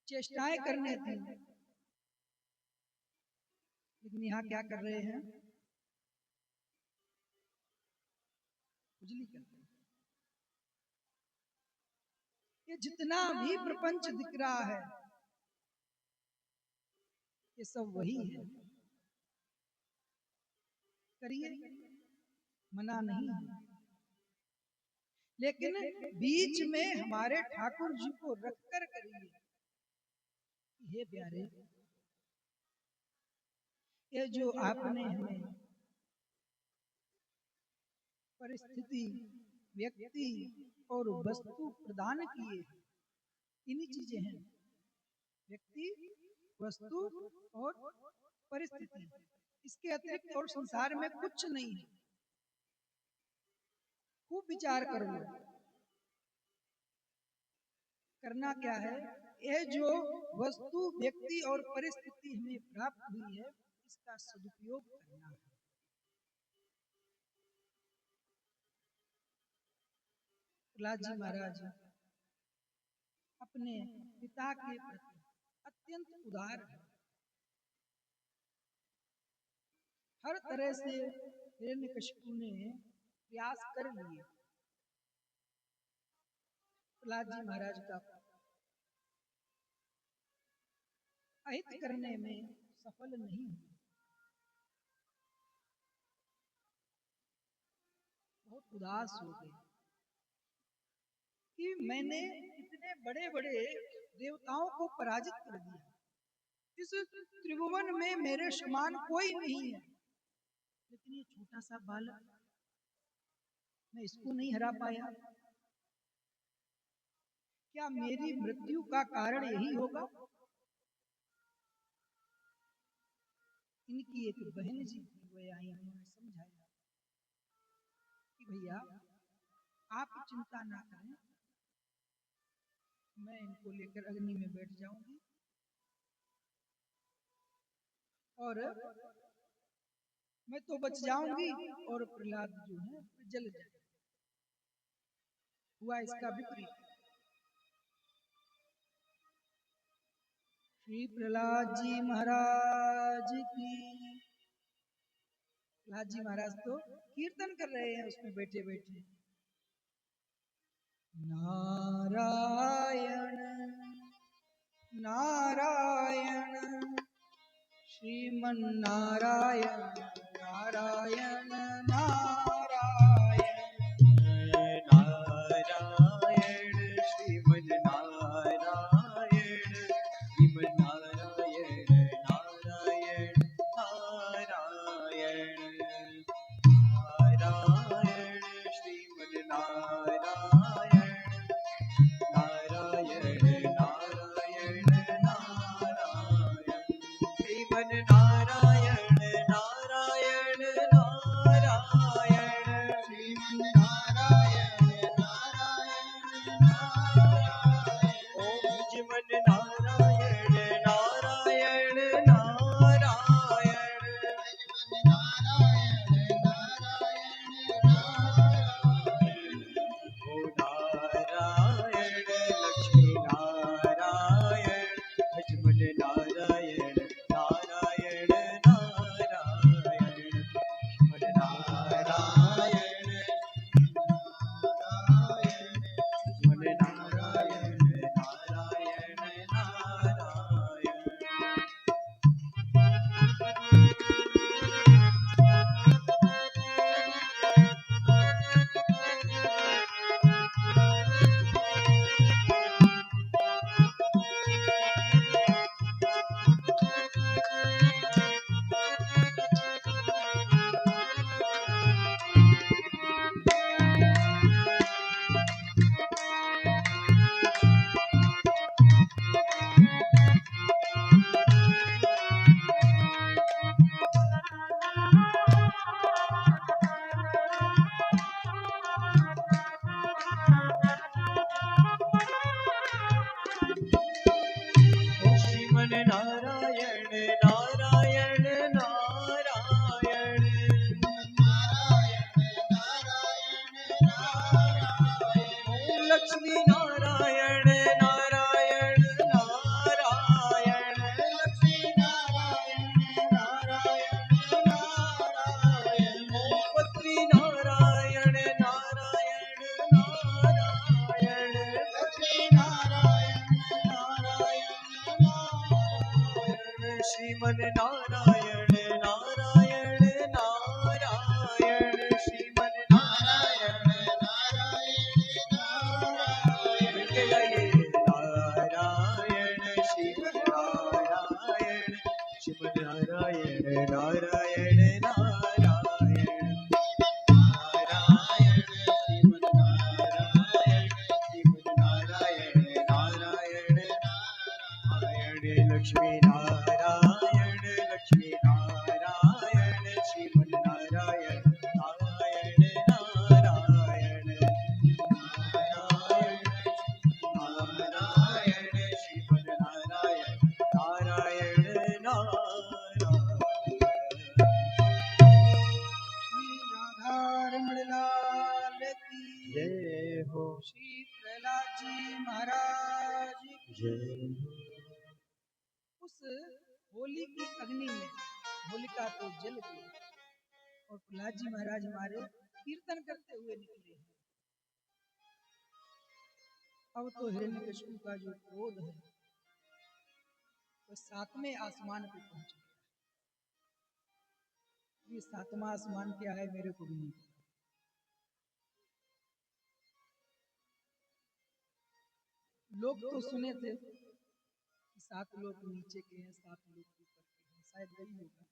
चेष्टाएं करने थी। लेकिन यहाँ क्या कर रहे हैं? उजली करते हैं। ये जितना भी प्रपंच दिख रहा है, ये सब वही है। करिए, मना नहीं है, लेकिन बीच में हमारे ठाकुर जी को रखकर करिए। हे प्यारे, ये जो आपने हमें परिस्थिति, व्यक्ति और वस्तु प्रदान किए, इन्हीं चीजें हैं, व्यक्ति, वस्तु और परिस्थिति। इसके अतिरिक्त और संसार में कुछ नहीं है। खूब विचार करो, करना क्या है? ये जो वस्तु, व्यक्ति और परिस्थिति हमें प्राप्त हुई है, इसका सदुपयोग करना है। प्रहलाद जी महाराज अपने पिता के प्रति अत्यंत उदार है। हर तरह से हिरण्यकशिपु ने प्रयास कर लिए, प्रहलाद जी महाराज का अहित करने में सफल नहीं हुए। बहुत उदास हो गए कि मैंने इतने बड़े बड़े देवताओं को पराजित कर दिया, इस त्रिभुवन में मेरे समान कोई नहीं है, लेकिन ये छोटा सा बालक, मैं इसको नहीं हरा पाया। क्या मेरी मृत्यु का कारण यही होगा? इनकी एक बहन जी थी, वह आई, उन्होंने समझाया कि भैया आप चिंता ना करें, मैं इनको लेकर अग्नि में बैठ जाऊंगी और मैं तो बच जाऊंगी और प्रहलाद जो है जल जाए। हुआ इसका विपरीत। श्री प्रहलाद जी महाराज की। प्रहलाद जी महाराज तो कीर्तन कर रहे हैं उसमें बैठे बैठे, नारायण नारायण श्रीमन नारायण नारायण नारायण नारायण श्रीमन नारायण श्रीमन नारायण नारायण नारायण नारायण श्रीमन नारायण नारायण नारायण नारायण श्रीमन नारायण नारायण नारायण श्रीमन नारायण नारायण नारायण ओम लक्ष्मी नारायण नारायण नारायण लक्ष्मी ओम पत्री नारायण नारायण नारायण श्रीमन नारायण नारायण नारायण श्रीमन नारायण नारायण श्रीमन नारायण श्रीमन नारायण नारायण नारायण नारायण श्रीमन नारायण श्रीमन नारायण नारायण नारायण लक्ष्मी नारायण लक्ष्मी नारायण श्रीमन नारायण नारायण नारायण नारायण श्रीमन नारायण नारायण नारायण श्री राधारमण लाल की जय हो श्री प्रहलाद जी महाराज की। जय हो उस होली की अग्नि में होलिका तो जल गई और प्रहलाद जी महाराज हमारे कीर्तन करते हुए निकले। अब तो हिरण्यकशिपु का जो क्रोध है वो 7वें आसमान पे पहुंच गया। ये 7वां आसमान क्या है मेरे को भी नहीं पता। लोग तो सुने थे कि 7 लोग नीचे के हैं 7 लोग ऊपर के हैं, शायद वही होगा।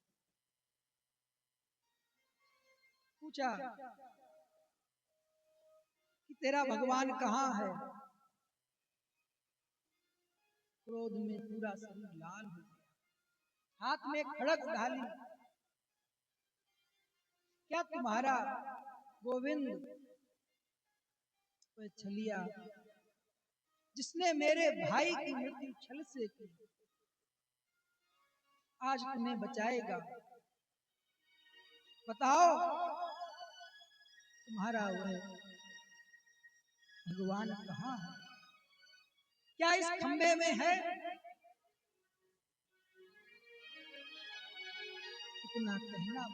पूछा कि तेरा भगवान कहाँ है? क्रोध में पूरा शरीर लाल हो गया, हाथ में खड़ग ढाली। क्या तुम्हारा गोविंद वह छलिया जिसने मेरे भाई की मृत्यु छल से की, आज तुम्हें बचाएगा? बताओ तुम्हारा वह भगवान कहाँ है? क्या इस खंबे में है? इतना कहना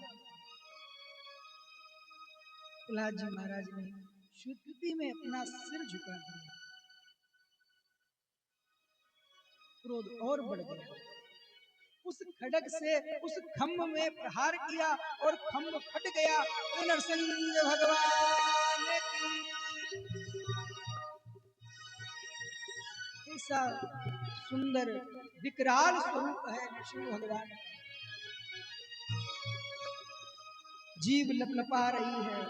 प्रहलाद जी महाराज ने श्रुति में अपना सिर झुका दिया। क्रोध और बढ़ गया। उस खड़ग से उस खम्भ में प्रहार किया और खम्भ फट गया। तो नरसिंह भगवान की ऐसा सुंदर विकराल स्वरूप है नरसिंह भगवान। जीभ लपलपा रही है,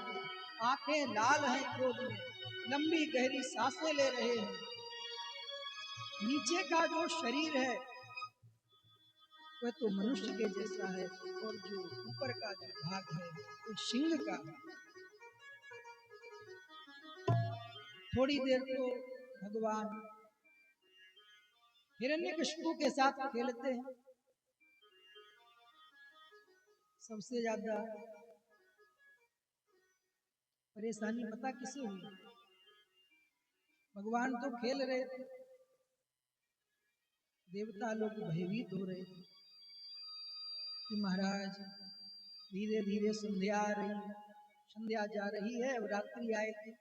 आंखें लाल हैं क्रोध में, लंबी गहरी सांसें ले रहे हैं। नीचे का जो शरीर है वह तो मनुष्य के जैसा है और जो ऊपर का जो भाग है वो सिंह का है। थोड़ी देर तो भगवान हिरण्यकशिपु के साथ खेलते हैं। सबसे ज्यादा परेशानी पता किसे हुई? भगवान तो खेल रहे थे, देवता लोग भयभीत हो रहे थे कि महाराज धीरे धीरे संध्या जा रही है और रात्रि आएगी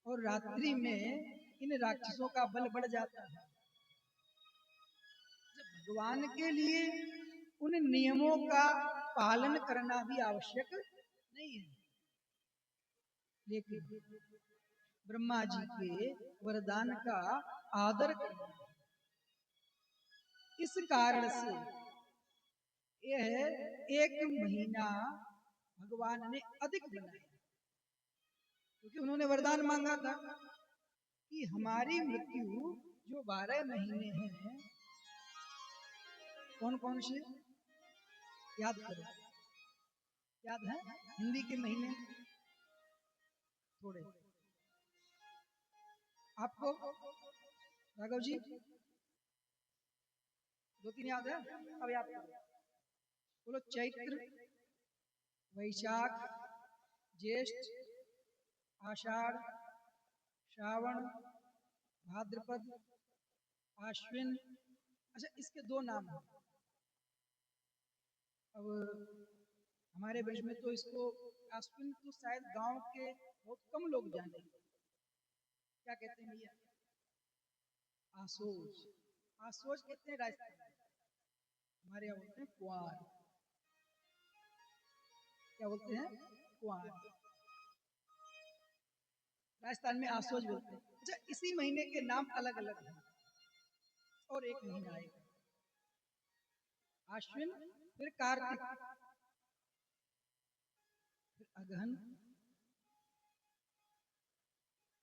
और रात्रि में इन राक्षसों का बल बढ़ जाता है। भगवान के लिए उन नियमों का पालन करना भी आवश्यक नहीं है, लेकिन ब्रह्मा जी के वरदान का आदर करना। इस कारण से यह 1 महीना भगवान ने अधिक बनाया, क्योंकि उन्होंने वरदान मांगा था कि हमारी मृत्यु जो 12 महीने हैं, कौन कौन से याद करो, याद है? हिंदी के महीने थोड़े आपको राघव जी दो तीन याद है? अब याद करो। बोलो, चैत्र, वैशाख, ज्येष्ठ, आषाढ़, श्रावण, भाद्रपद, आश्विन। अच्छा, इसके दो नाम हैं। अब हमारे ब्रज में तो इसको आश्विन तो शायद गांव के बहुत कम लोग जाने। क्या कहते हैं भैया? आसोज। आसोज कहते हैं राजस्थान में। हमारे यहाँ बोलते हैं कुआर। क्या बोलते हैं? कुआर। राजस्थान में आसोज बोलते हैं। अच्छा, इसी महीने के नाम अलग अलग हैं। और एक महीना आएगा, आश्विन, फिर कार्तिक, फिर अगहन,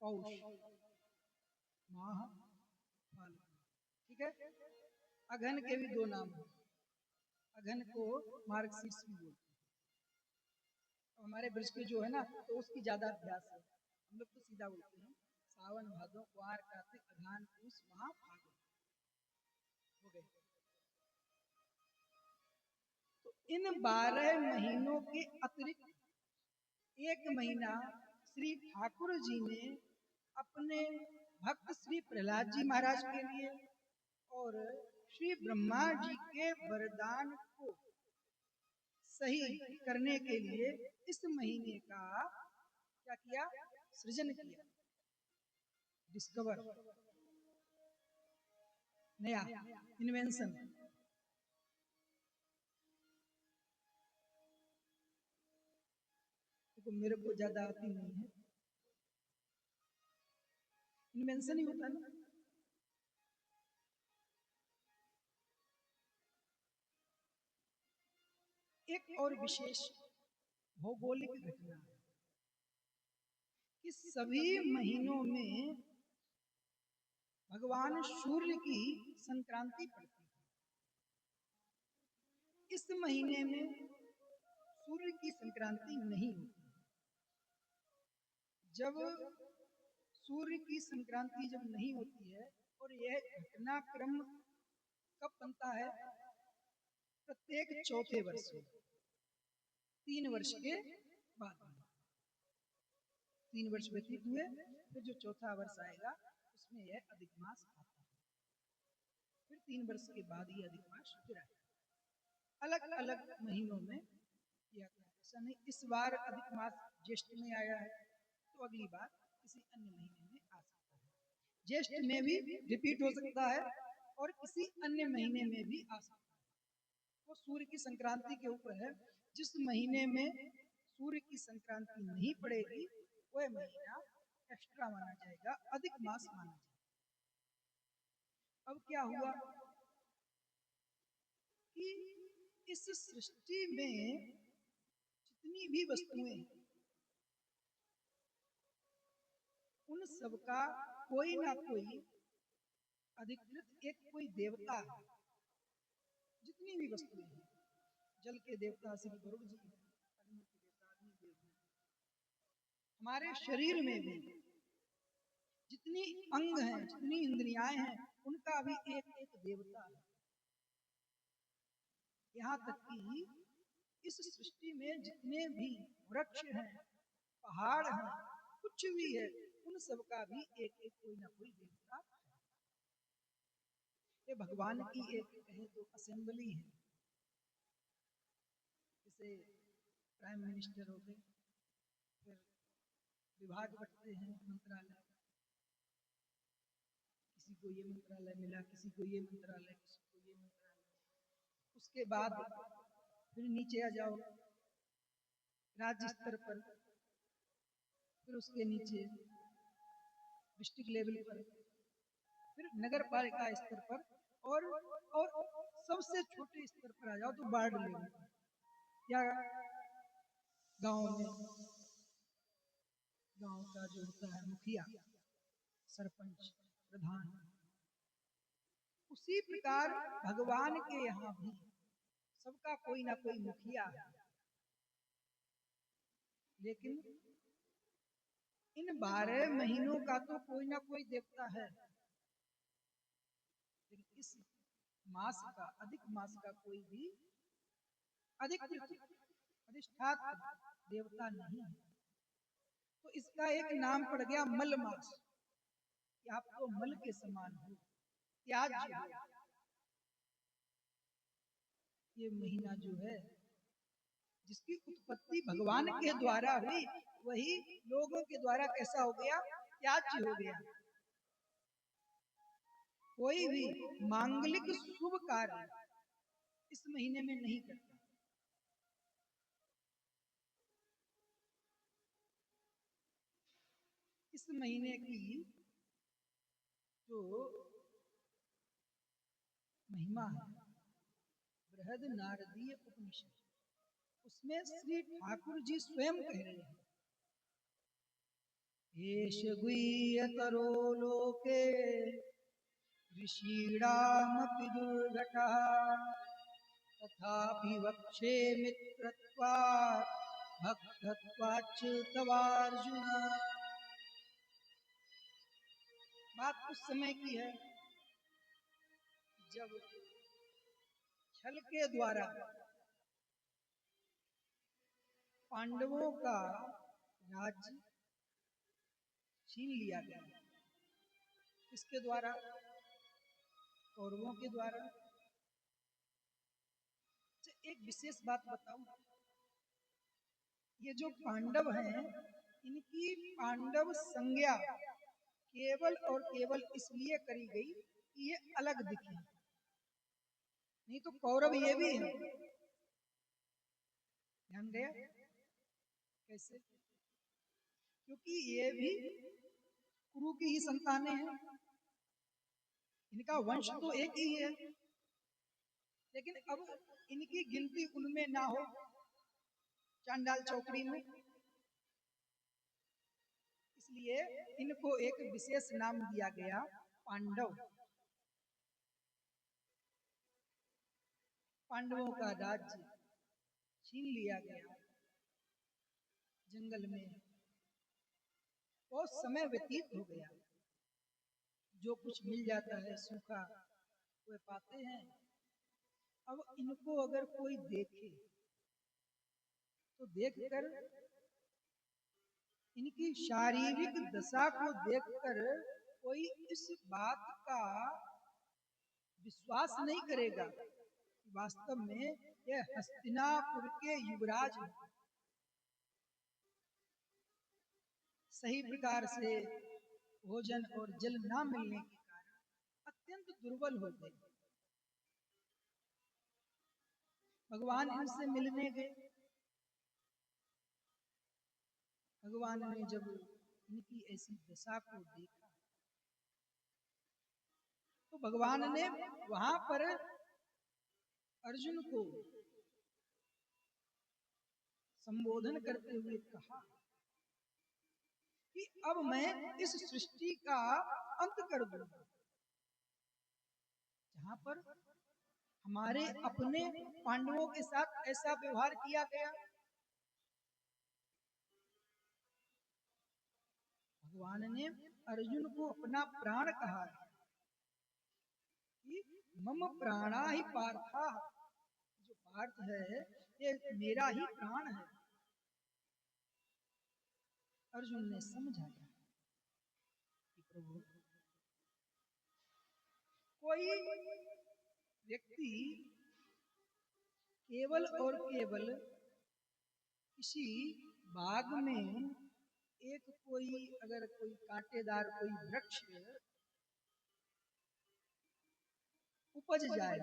पौष, माह, फाल्गुन। ठीक है। अगहन के भी दो नाम हैं। अगहन को मार्गशीर्ष भी बोलते हैं। तो हमारे ब्रज के जो है ना, तो उसकी ज्यादा अभ्यास है। हम लोग तो सीधा बोलते हैं सावन, भादो, कुआर, कार्तिक, अगहन, पूस, माह, फाल्गुन। हो गए। तो इन 12 महीनों के अतिरिक्त एक महीना श्री ठाकुर जी ने अपने भक्त श्री प्रहलाद जी महाराज के लिए और श्री ब्रह्मा जी के वरदान को सही करने के लिए इस महीने का क्या किया? सृजन किया, डिस्कवर, नया, इन्वेंशन। तो मेरे को ज्यादा आती नहीं है। इन्वेंशन ही होता है ना। एक और विशेष भौगोलिक घटना है कि सभी महीनों में भगवान सूर्य की संक्रांति पड़ती है। इस महीने में सूर्य की संक्रांति नहीं होती। जब सूर्य की संक्रांति जब नहीं होती है, और यह घटनाक्रम कब बनता है? प्रत्येक चौथे वर्ष में, 3 वर्ष के बाद। 3 वर्ष व्यतीत हुए, फिर जो चौथा वर्ष आएगा उसमें यह अधिक मास आता है। फिर 3 वर्ष के बाद ही अधिक मास फिर आएगा। अलग अलग महीनों में यह ऐसा नहीं इस बार अधिक मास ज्येष्ठ में आया है तो अगली बार किसी अन्य महीने में आ सकता है। ज्येष्ठ में भी रिपीट हो सकता है और किसी अन्य महीने में भी आ सकता है। वो सूर्य की संक्रांति के ऊपर है। जिस महीने में सूर्य की संक्रांति नहीं पड़ेगी वह महीना एक्स्ट्रा माना जाएगा, अधिक मास माना जाएगा। अब क्या हुआ कि इस सृष्टि में जितनी भी वस्तुएं हैं उन सबका कोई ना कोई अधिकृत एक कोई देवता है। जितनी भी वस्तुएं हैं, जल के देवता श्री वरुण जी हैं, अग्नि के देवता अग्निदेव हैं। हमारे शरीर में भी जितनी अंग हैं, जितनी इंद्रियाएं हैं, उनका भी एक एक देवता है। यहाँ तक कि इस सृष्टि में जितने भी वृक्ष हैं, पहाड़ हैं, कुछ भी है, उन सबका भी एक एक कोई ना कोई देवता है। ये भगवान की एक कहे तो असेंबली है। जैसे प्राइम मिनिस्टर हो गए, फिर विभाग बढ़ते हैं, मंत्रालय, किसी को ये मंत्रालय मिला, किसी को ये मंत्रालय, किसी को ये मंत्रालय। उसके बाद फिर नीचे आ जाओ राज्य स्तर पर, फिर उसके नीचे डिस्ट्रिक्ट लेवल पर, फिर नगर पालिका स्तर पर, और सबसे छोटे स्तर पर आ जाओ तो वार्ड लेवल पर, या गांव में गांव का जो होता है मुखिया, सरपंच, प्रधान। उसी प्रकार भगवान के यहाँ भी सबका कोई ना कोई मुखिया है। लेकिन इन 12 महीनों का तो कोई ना कोई देवता है। लेकिन इस मास का, अधिक मास का कोई भी अधिक अधिष्ठात्र देवता नहीं है। तो इसका एक नाम पड़ गया मल मास, कि आप तो मल के समान हो, त्याज्य हो। ये महीना जो है, जिसकी उत्पत्ति भगवान के द्वारा हुई, वही लोगों के द्वारा कैसा हो गया, त्याज्य हो गया। कोई भी मांगलिक शुभ कार्य इस महीने में नहीं करता। इस महीने की जो महिमा है, बृहद नारदीय उपनिषद, उसमें श्री ठाकुर जी स्वयं कह रहे हैं, एष गुह्यतरो लोके ऋषीणामपि दुर्घटः तथापि वक्षे मित्रत्वात् भक्तत्वाच्च तवार्जुन। बात उस समय की है जब छल के द्वारा पांडवों का राज्य छीन लिया गया। किसके द्वारा? कौरवों के द्वारा। एक विशेष बात बताऊं, ये जो पांडव हैं, इनकी पांडव संज्ञा केवल और केवल इसलिए करी गई कि ये अलग दिखे, नहीं तो कौरव ये भी है। ध्यान गया कैसे? क्योंकि ये भी कुरु की ही संतानें हैं, इनका वंश तो एक ही है, लेकिन अब इनकी गिनती उनमें ना हो, चांडाल चौकड़ी में, इसलिए इनको एक विशेष नाम दिया गया, पांडव। पांडवों का राज्य छीन लिया गया, जंगल में बहुत समय व्यतीत हो गया, जो कुछ मिल जाता है सूखा वह पाते हैं। अब इनको अगर कोई देखे तो देखकर, इनकी शारीरिक दशा को देखकर कोई इस बात का विश्वास नहीं करेगा कि वास्तव में यह हस्तिनापुर के युवराज हैं। सही प्रकार से भोजन और जल न मिलने के कारण अत्यंत दुर्बल हो गए। भगवान इनसे मिलने गए। भगवान ने जब इनकी ऐसी दशा को देखा तो भगवान ने वहां पर अर्जुन को संबोधन करते हुए कहा कि अब मैं इस सृष्टि का अंत कर दूंगा। जहां पर हमारे अपने पांडवों के साथ ऐसा व्यवहार किया गया, भगवान ने अर्जुन को अपना प्राण कहा कि मम प्राणा ही पार्था, जो पार्थ है ये मेरा ही प्राण है। अर्जुन ने समझा कि प्रभु, कोई व्यक्ति केवल और केवल किसी बाग में एक कोई अगर कोई कांटेदार कोई वृक्ष उपज जाए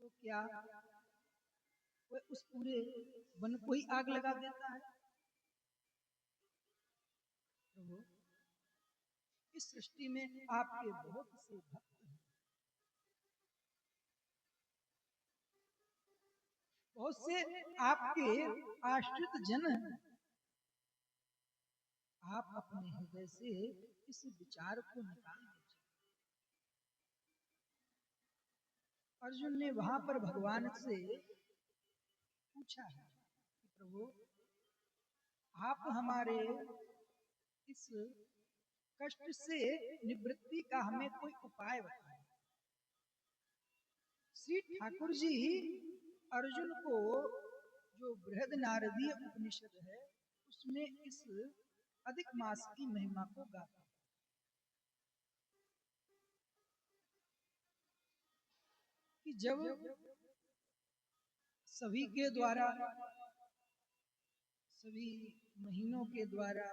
तो क्या वह उस पूरे वन को ही आग लगा देता है? तो इस सृष्टि में आपके बहुत से भक्त हैं, बहुत से आपके आश्रित जन हैं। आप अपने हृदय से इस विचार को निकाल दीजिए। अर्जुन ने वहां पर भगवान से पूछा है कि प्रभु, आप हमारे इस कष्ट से निवृत्ति का हमें कोई उपाय बताएं। श्री ठाकुर जी अर्जुन को जो बृहद नारदीय उपनिषद है उसमें इस अधिक मास की महिमा को गाता है कि जब सभी के द्वारा, सभी महीनों के द्वारा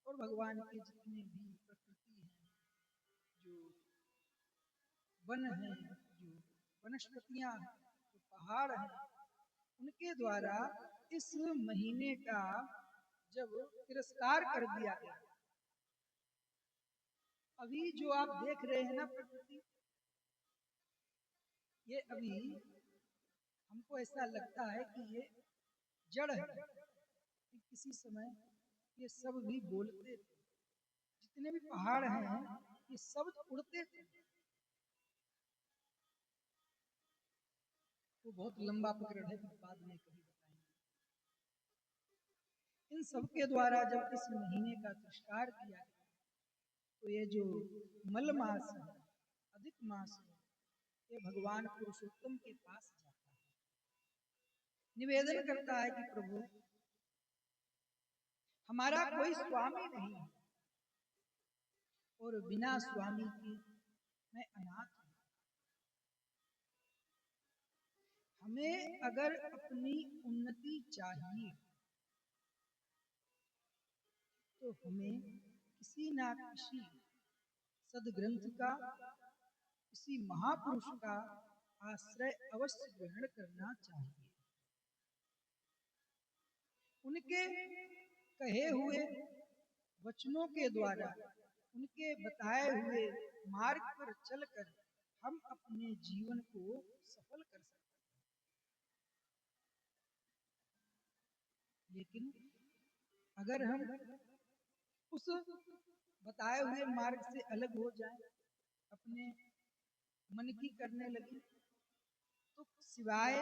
और भगवान के जितने भी प्रकृति हैं, जो वन हैं, जो वनस्पतियां हैं, जो पहाड़ हैं, उनके द्वारा इस महीने का जब तिरस्कार कर दिया गया, अभी जो आप देख रहे हैं ना प्रकृति, ये अभी हमको ऐसा लगता है कि ये जड़ है, कि किसी समय ये सब भी बोलते थे, जितने भी पहाड़ हैं ये सब उड़ते थे। वो बहुत लंबा प्रकरण है, बाद में कभी बताएंगे। इन सब के द्वारा जब इस महीने का तिरस्कार किया गया तो ये जो मल मास है, अधिक मास है, ये भगवान पुरुषोत्तम के पास जाता है, निवेदन करता है कि प्रभु हमारा कोई स्वामी नहीं है और बिना स्वामी के मैं अनाथ हूं। हमें अगर अपनी उन्नति चाहिए तो हमें किसी ना किसी सदग्रंथ का, किसी महापुरुष का आश्रय अवश्य ग्रहण करना चाहिए। उनके कहे हुए वचनों के द्वारा, उनके बताए हुए मार्ग पर चलकर हम अपने जीवन को सफल कर सकते हैं। लेकिन अगर हम उस बताए हुए मार्ग से अलग हो जाएं, अपने मन की करने लगे, तो सिवाय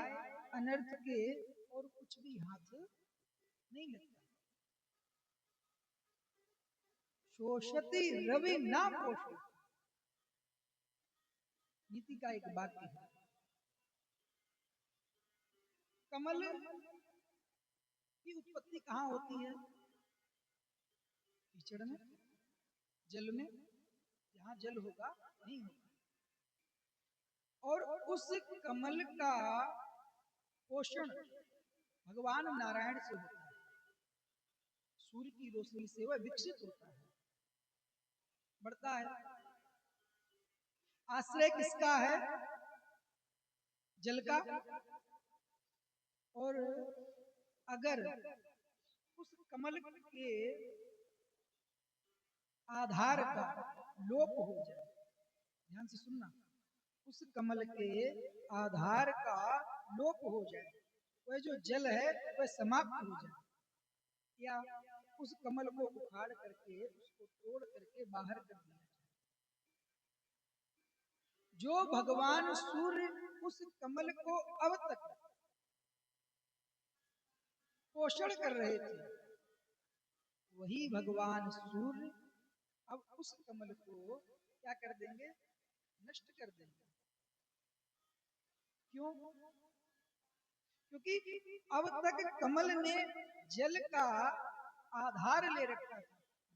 अनर्थ के और कुछ भी हाथ नहीं लगता। शोषति रवि ना पोषो, नीति का एक वाक्य है। कमल की उत्पत्ति कहाँ होती है? कीचड़ में, जल में, जहाँ जल होगा वहीं होगा। और उस कमल का पोषण भगवान नारायण से होता है, सूर्य की रोशनी से वह विकसित होता है, बढ़ता है। आश्रय किसका है? जल का। और अगर उस कमल के आधार का लोप हो जाए, ध्यान से सुनना, उस कमल के आधार का लोप हो जाए, वह जो जल है वह समाप्त हो जाए, या उस कमल को उखाड़ करके, उसको तोड़ करके बाहर कर दिया जाए, जो भगवान सूर्य उस कमल को अब तक पोषण कर रहे थे, वही भगवान सूर्य अब उस कमल को क्या कर देंगे? नष्ट कर देंगे। क्यों? क्योंकि अब तक कमल ने जल का आधार ले रखा था,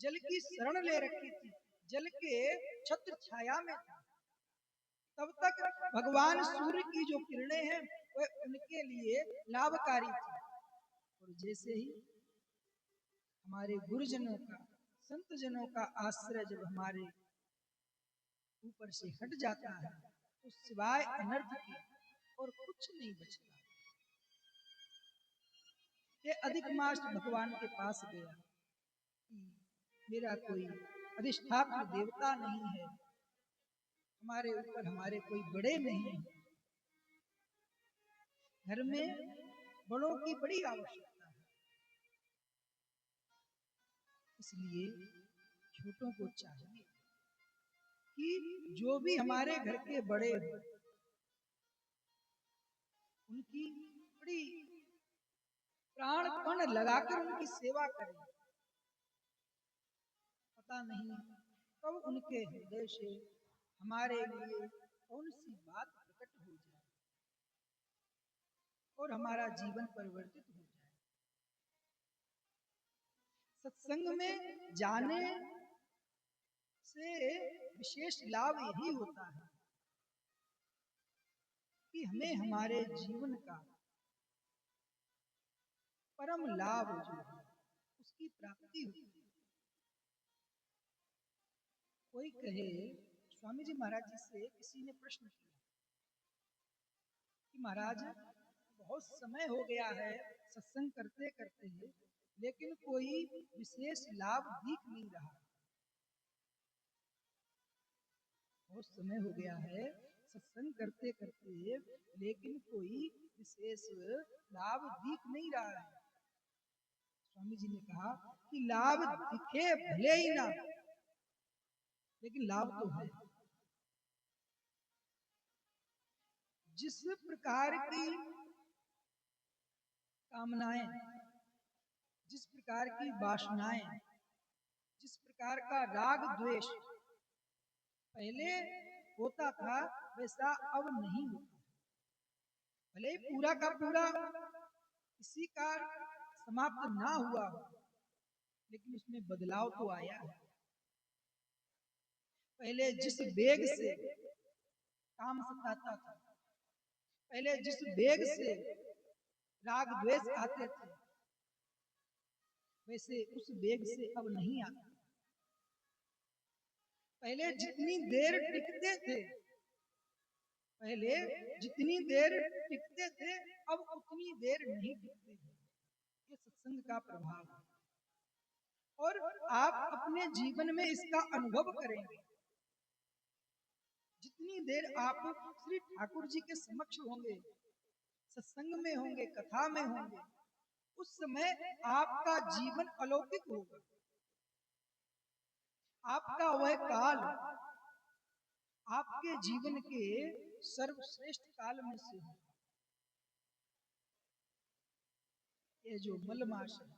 जल की शरण ले रखी थी, जल के छत्र छाया में था। तब तक भगवान सूर्य की जो किरणें हैं वह उनके लिए लाभकारी थी। और जैसे ही हमारे गुरुजनों का, संत जनों का आश्रय जब हमारे ऊपर से हट जाता है तो सिवाय अनर्थ के और कुछ नहीं बचता। ये अधिक मास भगवान के पास गया कि मेरा कोई अधिष्ठात्र देवता नहीं है, हमारे ऊपर हमारे कोई बड़े नहीं है, घर में बड़ों की बड़ी आवश्यकता है, इसलिए छोटों को चाहिए कि जो भी हमारे घर के बड़े हैं उनकी बड़ी प्राणपण लगाकर उनकी सेवा करें। पता नहीं कब उनके हृदय से हमारे लिए कौन सी बात प्रकट हो जाए। और हमारा जीवन परिवर्तित हो जाए। सत्संग में जाने से विशेष लाभ यही होता है कि हमें हमारे जीवन का परम लाभ जो है उसकी प्राप्ति होती है। कोई कहे, स्वामी जी महाराज जी से किसी ने प्रश्न किया कि महाराज बहुत समय हो गया है सत्संग करते करते, लेकिन कोई विशेष लाभ दिख नहीं रहा। बहुत समय हो गया है सत्संग करते करते, लेकिन कोई विशेष लाभ दिख नहीं रहा है। स्वामी जी ने कहा कि लाभ दिखे भले ही ना, लेकिन लाभ तो है। जिस प्रकार की कामनाएं, जिस प्रकार की वासनाएं, जिस प्रकार का राग द्वेष पहले होता था, वैसा अब नहीं होता। भले ही पूरा का पूरा किसी का समाप्त ना हुआ, लेकिन उसमें बदलाव तो आया है। पहले जिस वेग से काम सताता था, पहले जिस वेग से राग द्वेष आते थे, वैसे उस वेग से अब नहीं आता। पहले जितनी देर टिकते थे, पहले जितनी देर टिकते थे, अब उतनी देर नहीं टिकते थे। ये सत्संग का प्रभाव है और आप अपने जीवन में इसका अनुभव करेंगे। जितनी देर आप श्री ठाकुर जी के समक्ष होंगे, सत्संग में होंगे, कथा में होंगे, उस समय आपका जीवन अलौकिक होगा। आपका वह काल आपके जीवन के सर्वश्रेष्ठ काल में से है। ये जो मलमास है,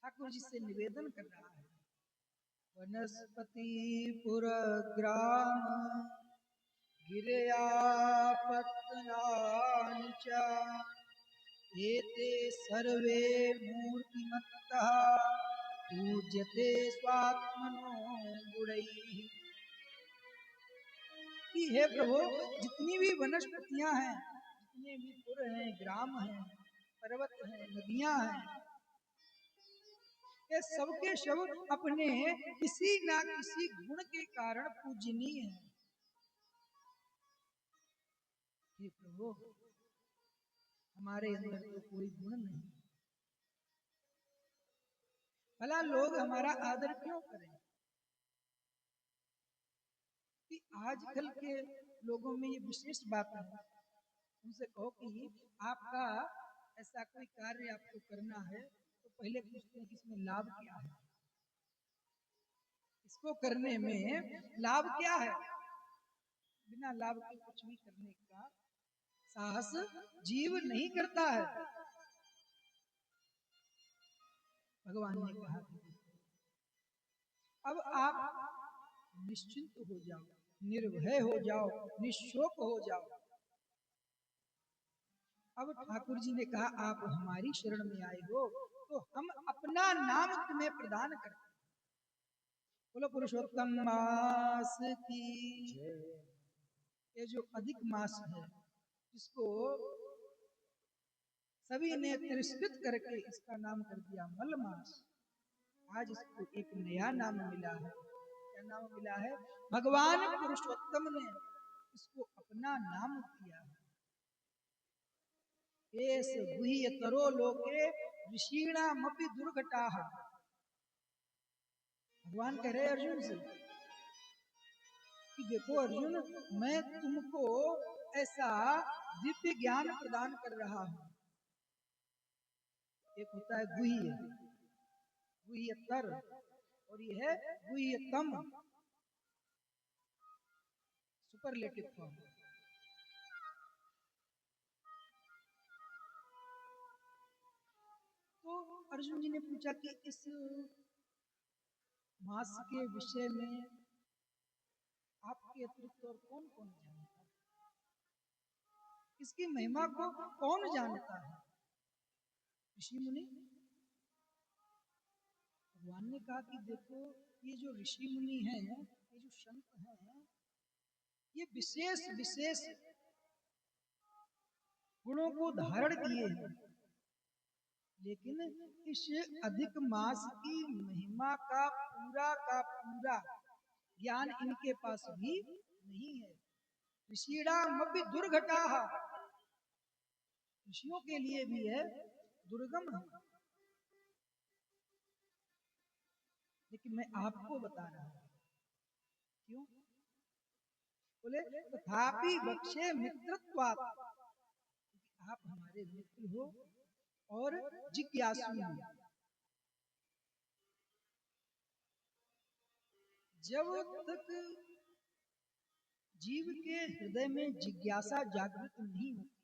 ठाकुर जी से निवेदन कर रहा है, वनस्पति पुर ग्राम गिरया पत्तनानि एते सर्वे मूर्तिमत्तः पूज्यते स्वात्मनो गुणैः। कि हे प्रभु, जितनी भी वनस्पतियां हैं, जितने भी पुर हैं, ग्राम हैं, पर्वत हैं, नदियां हैं, ये सबके सब अपने किसी ना किसी गुण के कारण पूजनीय हैं। हे प्रभु, हमारे अंदर तो कोई गुण नहीं, भला लोग हमारा आदर क्यों करें? कि आजकल के लोगों में ये विशेष बात है, उनसे कहो कि आपका ऐसा कोई कार्य आपको करना है, तो पहले पूछते हैं कि इसमें लाभ क्या है, इसको करने में लाभ क्या है। बिना लाभ के कुछ भी करने का साहस जीव नहीं करता है। भगवान ने कहा अब आप निश्चिंत हो जाओ, निर्भय हो जाओ, निशोक हो जाओ। अब ठाकुर जी ने कहा आप हमारी शरण में आए हो, तो हम अपना नाम तुम्हें प्रदान करते हैं। बोलो पुरुषोत्तम मास की। ये जो अधिक मास है, जिसको सभी ने तिरस्कृत करके इसका नाम कर दिया मल मास, आज इसको एक नया नाम मिला है। क्या नाम मिला है? भगवान पुरुषोत्तम ने इसको अपना नाम दिया है। एस गुह्यतरो लोके ऋषीणामपि दुर्घटाः। भगवान कह रहे अर्जुन से कि देखो अर्जुन, मैं तुमको ऐसा दिव्य ज्ञान प्रदान कर रहा हूं। एक होता है गुह्य, गुह्यतर, और यह है गुह्यतम, सुपरलेटिव फॉर्म। तो अर्जुन जी ने पूछा कि इस मास के विषय में आपके अतिरिक्त और कौन कौन जानता है? इसकी महिमा को कौन जानता है? ऋषि मुनि। भगवान ने कहा कि देखो, ये जो ऋषि मुनि हैं, ये जो संत हैं, ये विशेष विशेष गुणों को धारण किए हैं, लेकिन इस अधिक मास की महिमा का पूरा ज्ञान इनके पास भी नहीं है। ऋषिणामपि दुर्घटाः, ऋषियों के लिए भी है दुर्गम है। लेकिन मैं आपको बता रहा हूं, क्यों? बोले तथापि वक्षे मित्रत्वात्, आप हमारे मित्र हो और जिज्ञासु हो। जब तक जीव के हृदय में जिज्ञासा जागृत नहीं होती,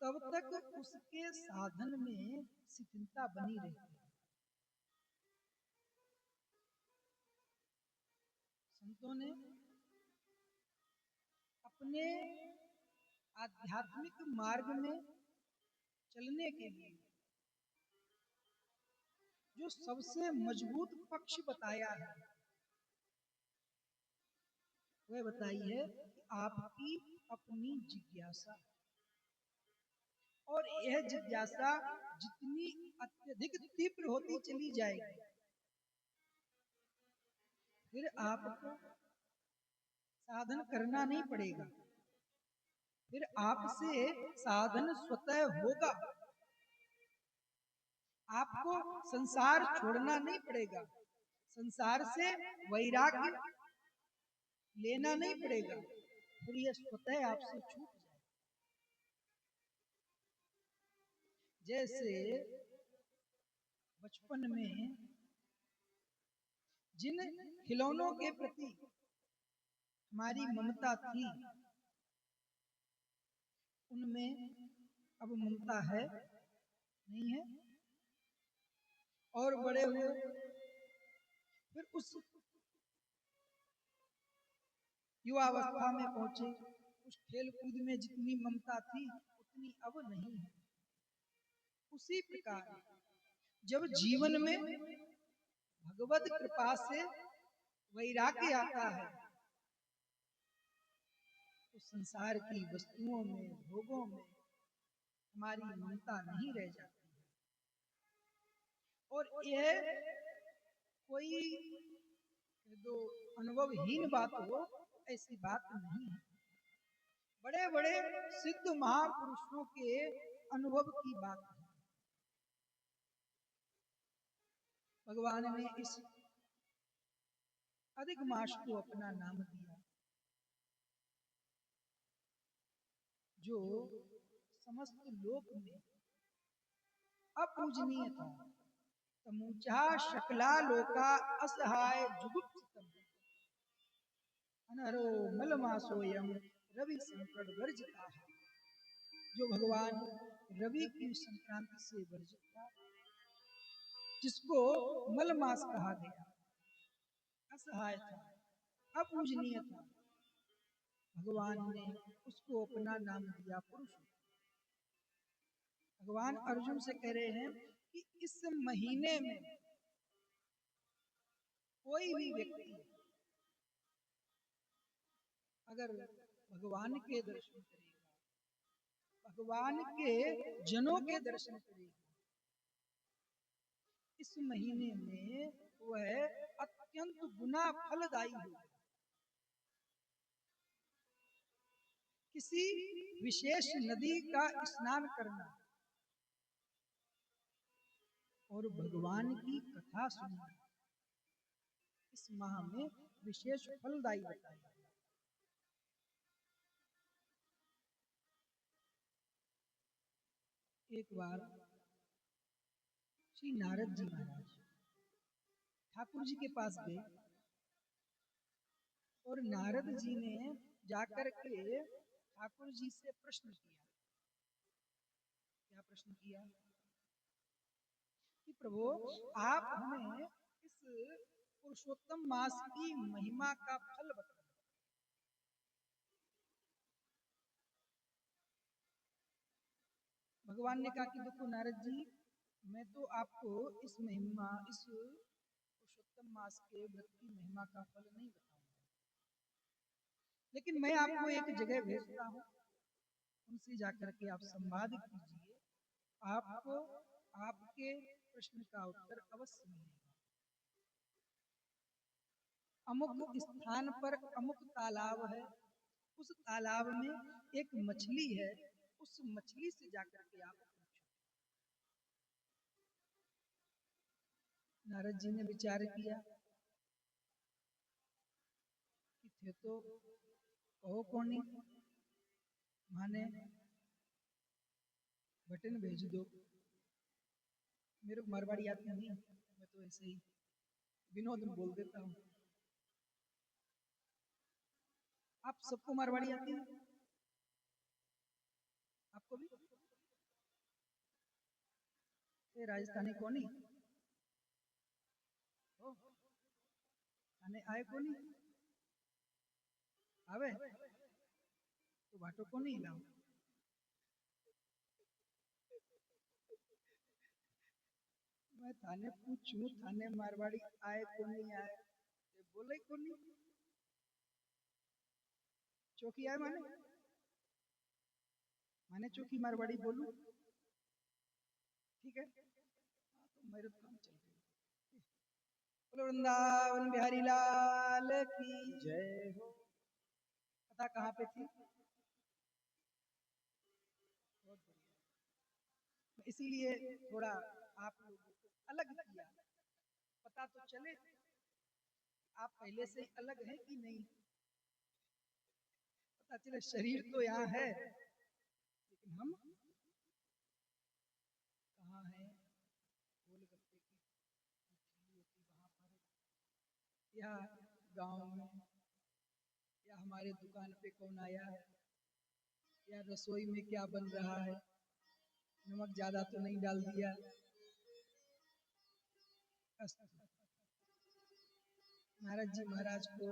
तब तक उसके साधन में शिथिलता बनी रहती है। संतों ने अपने आध्यात्मिक मार्ग में चलने के लिए जो सबसे मजबूत पक्ष बताया है, वह बताई है कि आपकी अपनी जिज्ञासा। और यह जिज्ञासा जितनी अत्यधिक तीव्र होती चली जाएगी, फिर आपको साधन करना नहीं पड़ेगा, फिर आपसे साधन स्वतः होगा। आपको संसार छोड़ना नहीं पड़ेगा, संसार से वैराग्य लेना नहीं पड़ेगा, फिर यह स्वतः आपसे छूट जाएगा। जैसे बचपन में जिन खिलौनों के प्रति हमारी ममता थी, उनमें अब ममता है नहीं है। और बड़े हुए, फिर उस युवावस्था में पहुंचे, उस खेल कूद में जितनी ममता थी उतनी अब नहीं है। उसी प्रकार जब जीवन में भगवत कृपा से वैराग्य आता है, तो संसार की वस्तुओं में, भोगों में हमारी ममता नहीं रह जाती है। और यह कोई जो अनुभवहीन बात हो, ऐसी बात नहीं है। बड़े बड़े सिद्ध महापुरुषों के अनुभव की बात है। भगवान ने इस अधिक मास को अपना नाम दिया, जो समस्त लोक में अपूजनीय था। तमुचा शकला लोका असहाय जुगुप्सितम अनहरो मलमासोयम रवि संकट वर्जिता है। जो भगवान रवि की संक्रांति से वर्जित था, जिसको मलमास कहा गया, असहाय था, अपूजनीय था, भगवान ने उसको अपना नाम दिया पुरुष। भगवान अर्जुन से कह रहे हैं कि इस महीने में कोई भी व्यक्ति अगर भगवान के दर्शन करेगा, भगवान के जनों के दर्शन करेगा, इस महीने में वह अत्यंत गुना फलदायी होगा। किसी विशेष नदी का स्नान करना और भगवान की कथा सुनना इस माह में विशेष फलदायी बताया। एक बार श्री नारद जी महाराज ठाकुर जी के पास गए, और नारद जी ने जाकर के ठाकुर जी से प्रश्न किया। क्या प्रश्न किया? कि प्रभु, आप हमें इस पुरुषोत्तम मास की महिमा का फल बताएं। भगवान ने कहा कि देखो नारद जी, मैं तो आपको इस महिमा, इस पुरुषोत्तम मास के व्रत की महिमा का फल नहीं बताऊंगा, लेकिन मैं आपको एक जगह भेजता हूँ, उनसे जाकर के आप संवाद कीजिए, आपको आपके प्रश्न का उत्तर अवश्य मिलेगा। अमुक स्थान पर अमुक तालाब है, उस तालाब में एक मछली है, उस मछली से जाकर के आप पूछो। नारद जी ने विचार किया कि थे तो कहो कोनी, माने बटन भेज दो, मेरे को मारवाड़ी आती नहीं, मैं तो ऐसे ही विनोद में बोल देता हूँ। आप सबको मारवाड़ी आती है? आपको भी? ये राजस्थानी कोनी ओ, आने आए कोनी आवे तो बाटो कोनी लाओ। मैं थाने पूछूं, थाने मारवाड़ी आए कोनी आए, ये बोले कोनी। चौकी आए माने, माने चौकी मारवाड़ी बोलूं, ठीक है? हाँ, तो मेरे तो काम चल गई। बोलो वृंदावन बिहारी लाल की जय हो। कथा कहाँ पे थी? बहुत बढ़िया। इसीलिए थोड़ा आप लोगों को अलग किया, पता तो चले आप पहले से अलग हैं कि नहीं। पता चले शरीर तो यहाँ है, लेकिन हम कहाँ हैं? गोलगप्पे की मछली होती वहां पर, या गांव में, या हमारे दुकान पे कौन आया है, या रसोई में क्या बन रहा है, नमक ज्यादा तो नहीं डाल दिया। अस्तु। नारद जी महाराज को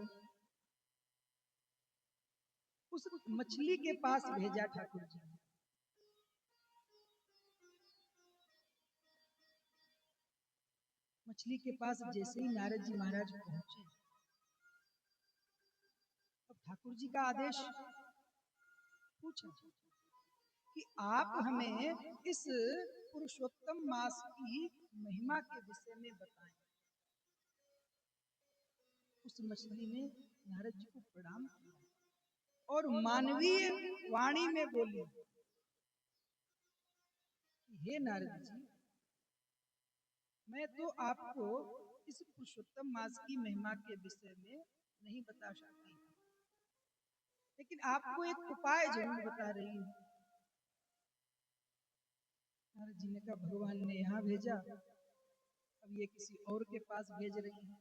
उस मछली के पास भेजा ठाकुर जी ने। मछली के पास जैसे ही नारद जी महाराज पहुंचे, अब ठाकुर जी का आदेश पूछा कि आप हमें इस पुरुषोत्तम मास की महिमा के विषय में बताएं। उस मछली ने नारद जी को प्रणाम किया और मानवीय वाणी में बोली, हे नारद जी, मैं तो आपको इस पुरुषोत्तम मास की महिमा के विषय में नहीं बता सकती, लेकिन आपको एक उपाय जरूर बता रही हूँ। नारद जी ने कहा भगवान ने यहाँ भेजा, अब ये किसी और के पास भेज रही है,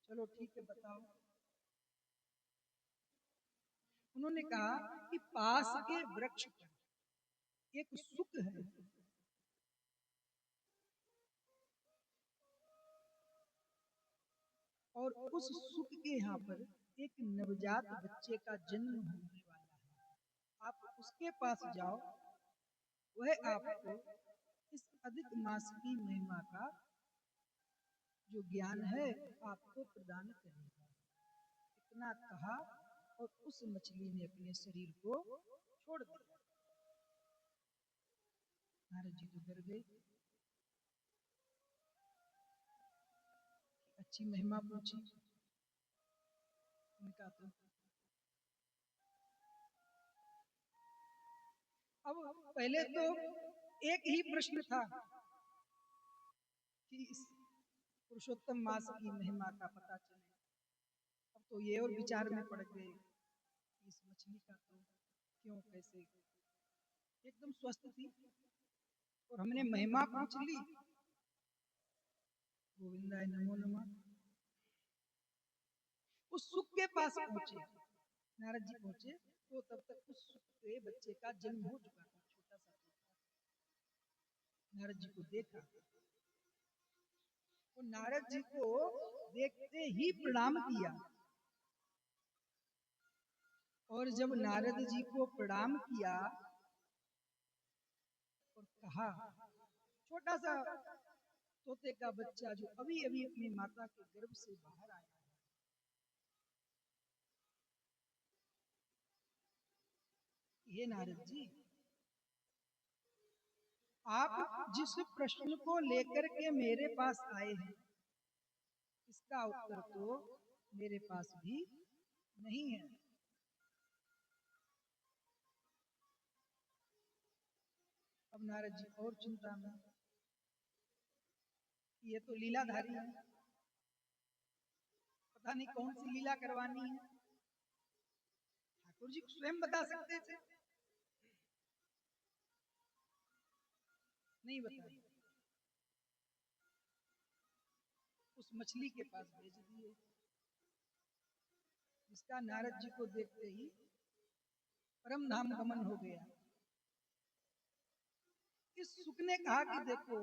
चलो ठीक है बताओ। उन्होंने कहा कि पास के वृक्ष पर एक सुक है, और उस सुक के यहाँ पर एक नवजात बच्चे का जन्म होने वाला है, आप उसके पास जाओ, वह आपको इस अधिक मास की महिमा का जो ज्ञान है आपको प्रदान करेगा। इतना कहा और उस मछली ने अपने शरीर को छोड़ दिया। नारद जी तो डर गए, अच्छी महिमा पूछी, उनका तो अब पहले तो एक ही प्रश्न था कि इस पुरुषोत्तम मास की महिमा का पता चले। अब तो ये और विचार में पड़ गए कि इस मछली का तो क्यों कैसे, एकदम स्वस्थ थी और हमने महिमा पूछ ली, गोविंदाय नमो नमः। उस सुख के पास पहुंचे, नारद जी पहुंचे तो तब तक उस सुख के बच्चे का जन्म हो चुका था, छोटा सा। नारद जी को देखा, तो नारद जी को देखते ही प्रणाम किया, और जब नारद जी को प्रणाम किया कहा, छोटा सा तोते का बच्चा जो अभी अभी अपनी माता के गर्भ से बाहर आया है, ये नारद जी, आप जिस प्रश्न को लेकर के मेरे पास आए हैं, इसका उत्तर तो मेरे पास भी नहीं है। अब नारद जी और चिंता में, ये तो लीलाधारी है, पता नहीं कौन सी लीला करवानी है। ठाकुर जी स्वयं बता सकते थे, नहीं बताया, उस मछली के पास भेज दिए, जिसका नारद जी को देखते ही परम धाम गमन हो गया। इस सुख ने कहा कि देखो,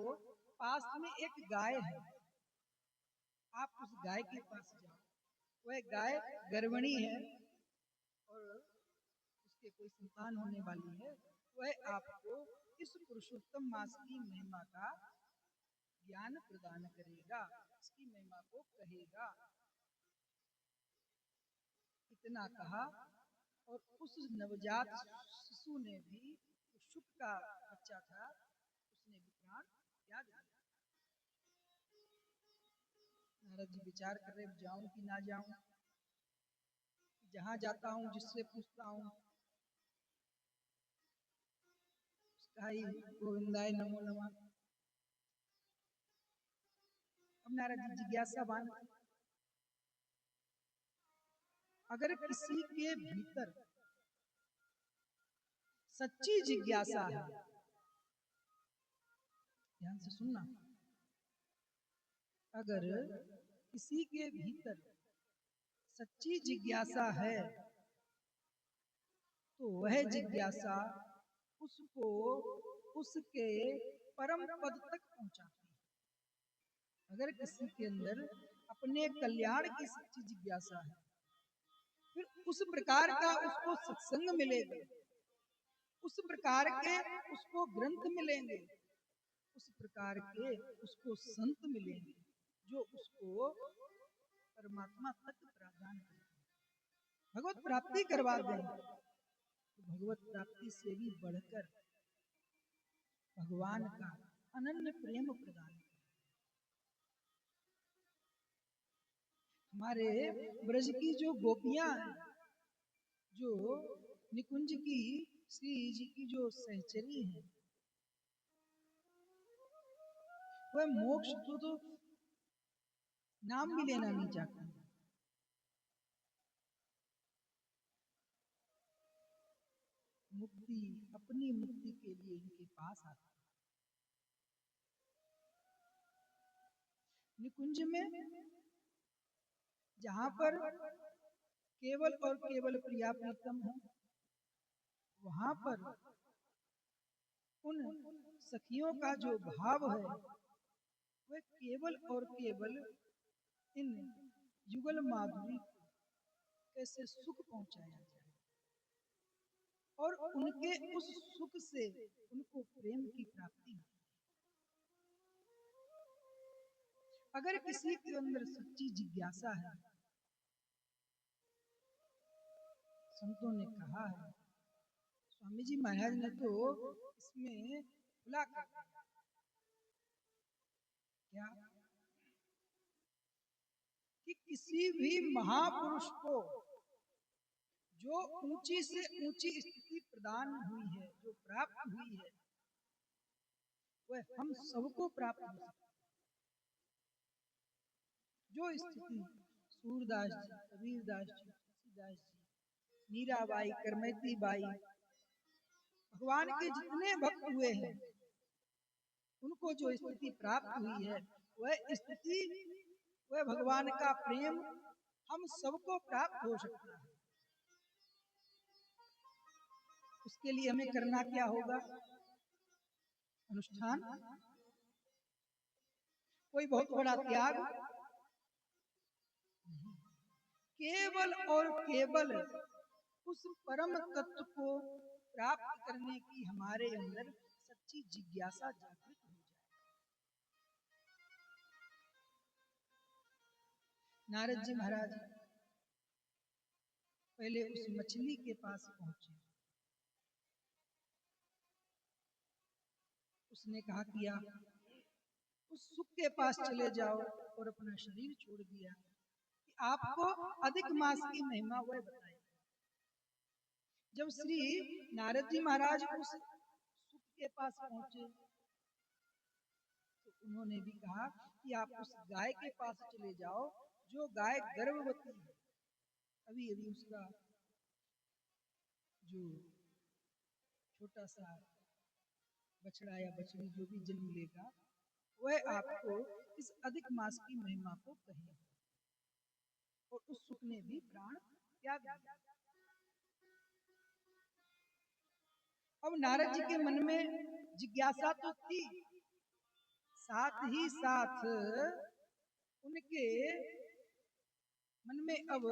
पास में एक गाय है, आप उस गाय के पास जाओ, वह गाय गर्भणी है और उसके कोई संतान होने वाली है, वह आपको इस पुरुषोत्तम मास की महिमा का ज्ञान प्रदान करेगा, इसकी महिमा को कहेगा। इतना कहा और उस नवजात शिशु ने भी, शुक का बच्चा था, उसने भी प्राण त्याग दिया। नारद जी विचार कर रहे, जाऊं कि ना जाऊं, जहां जाता हूं जिससे पूछता हूं उसका ही गोविंदाय नमो नमः। अब नारद जी जिज्ञासावान, अगर किसी के भीतर सच्ची जिज्ञासा है, ध्यान से सुनना, अगर किसी के भीतर सच्ची जिज्ञासा है तो वह जिज्ञासा उसको उसके परम पद तक पहुंचाती है। अगर किसी के अंदर अपने कल्याण की सच्ची जिज्ञासा है, फिर उस प्रकार का उसको सत्संग मिलेगा, उस प्रकार के उसको ग्रंथ मिलेंगे, उस प्रकार के उसको संत मिलेंगे जो उसको परमात्मा तक प्रदान करेंगे, भगवत प्राप्ति करवा देंगे। तो भगवत प्राप्ति से भी बढ़कर भगवान का अनन्य प्रेम प्रदान करें। हमारे ब्रज की जो गोपियां हैं, जो निकुंज की श्री जी की जो सहचरी हैं, वह मोक्ष तो नाम भी लेना नहीं चाहती। मुक्ति, अपनी मुक्ति के लिए इनके पास आती है। निकुंज में जहां पर केवल और केवल प्रिया प्रीतम है, वहां पर उन सखियों का जो भाव है, वह केवल और केवल इन युगल माधुरी को कैसे सुख पहुंचाया जाए और उनके उस सुख से उनको प्रेम की प्राप्ति हो। अगर किसी के अंदर सच्ची जिज्ञासा है, संतों ने कहा है, स्वामी जी महाराज ने तो इसमें खुला कर दिया, क्या कि किसी भी महापुरुष को जो ऊंची से ऊंची स्थिति प्रदान हुई है, जो प्राप्त हुई है, वह हम सबको प्राप्त हो सकती है। जो स्थिति सूरदास जी, कबीरदास जी, तुलसीदास जी, मीराबाई, करमैती बाई, भगवान के जितने भक्त हुए हैं, उनको जो स्थिति प्राप्त हुई है, वह स्थिति, वह भगवान का प्रेम हम सबको प्राप्त हो सकता है। उसके लिए हमें करना क्या होगा? अनुष्ठान, कोई बहुत बड़ा त्याग, केवल और केवल उस परम तत्व को प्राप्त करने की हमारे अंदर सच्ची जिज्ञासा जागृत हो जाए। नारद जी महाराज पहले उस मछली के पास पहुंचे। उसने कहा कि आप उस सुख के पास चले जाओ और अपना शरीर छोड़ दिया कि आपको अधिक मास की महिमा वह बताए। जब श्री नारद जी महाराज उस सुख के पास पहुंचे तो उन्होंने भी कहा कि आप उस गाय के पास चले जाओ जो गाय गर्भवती है, अभी अभी उसका जो छोटा सा बछड़ा या बछड़ी जो भी जन्म लेगा वह आपको इस अधिक मास की महिमा को कहे। और उस सुख ने भी प्राण त्याग दिया। अब नारद जी के मन में जिज्ञासा तो थी, साथ ही साथ उनके मन में अब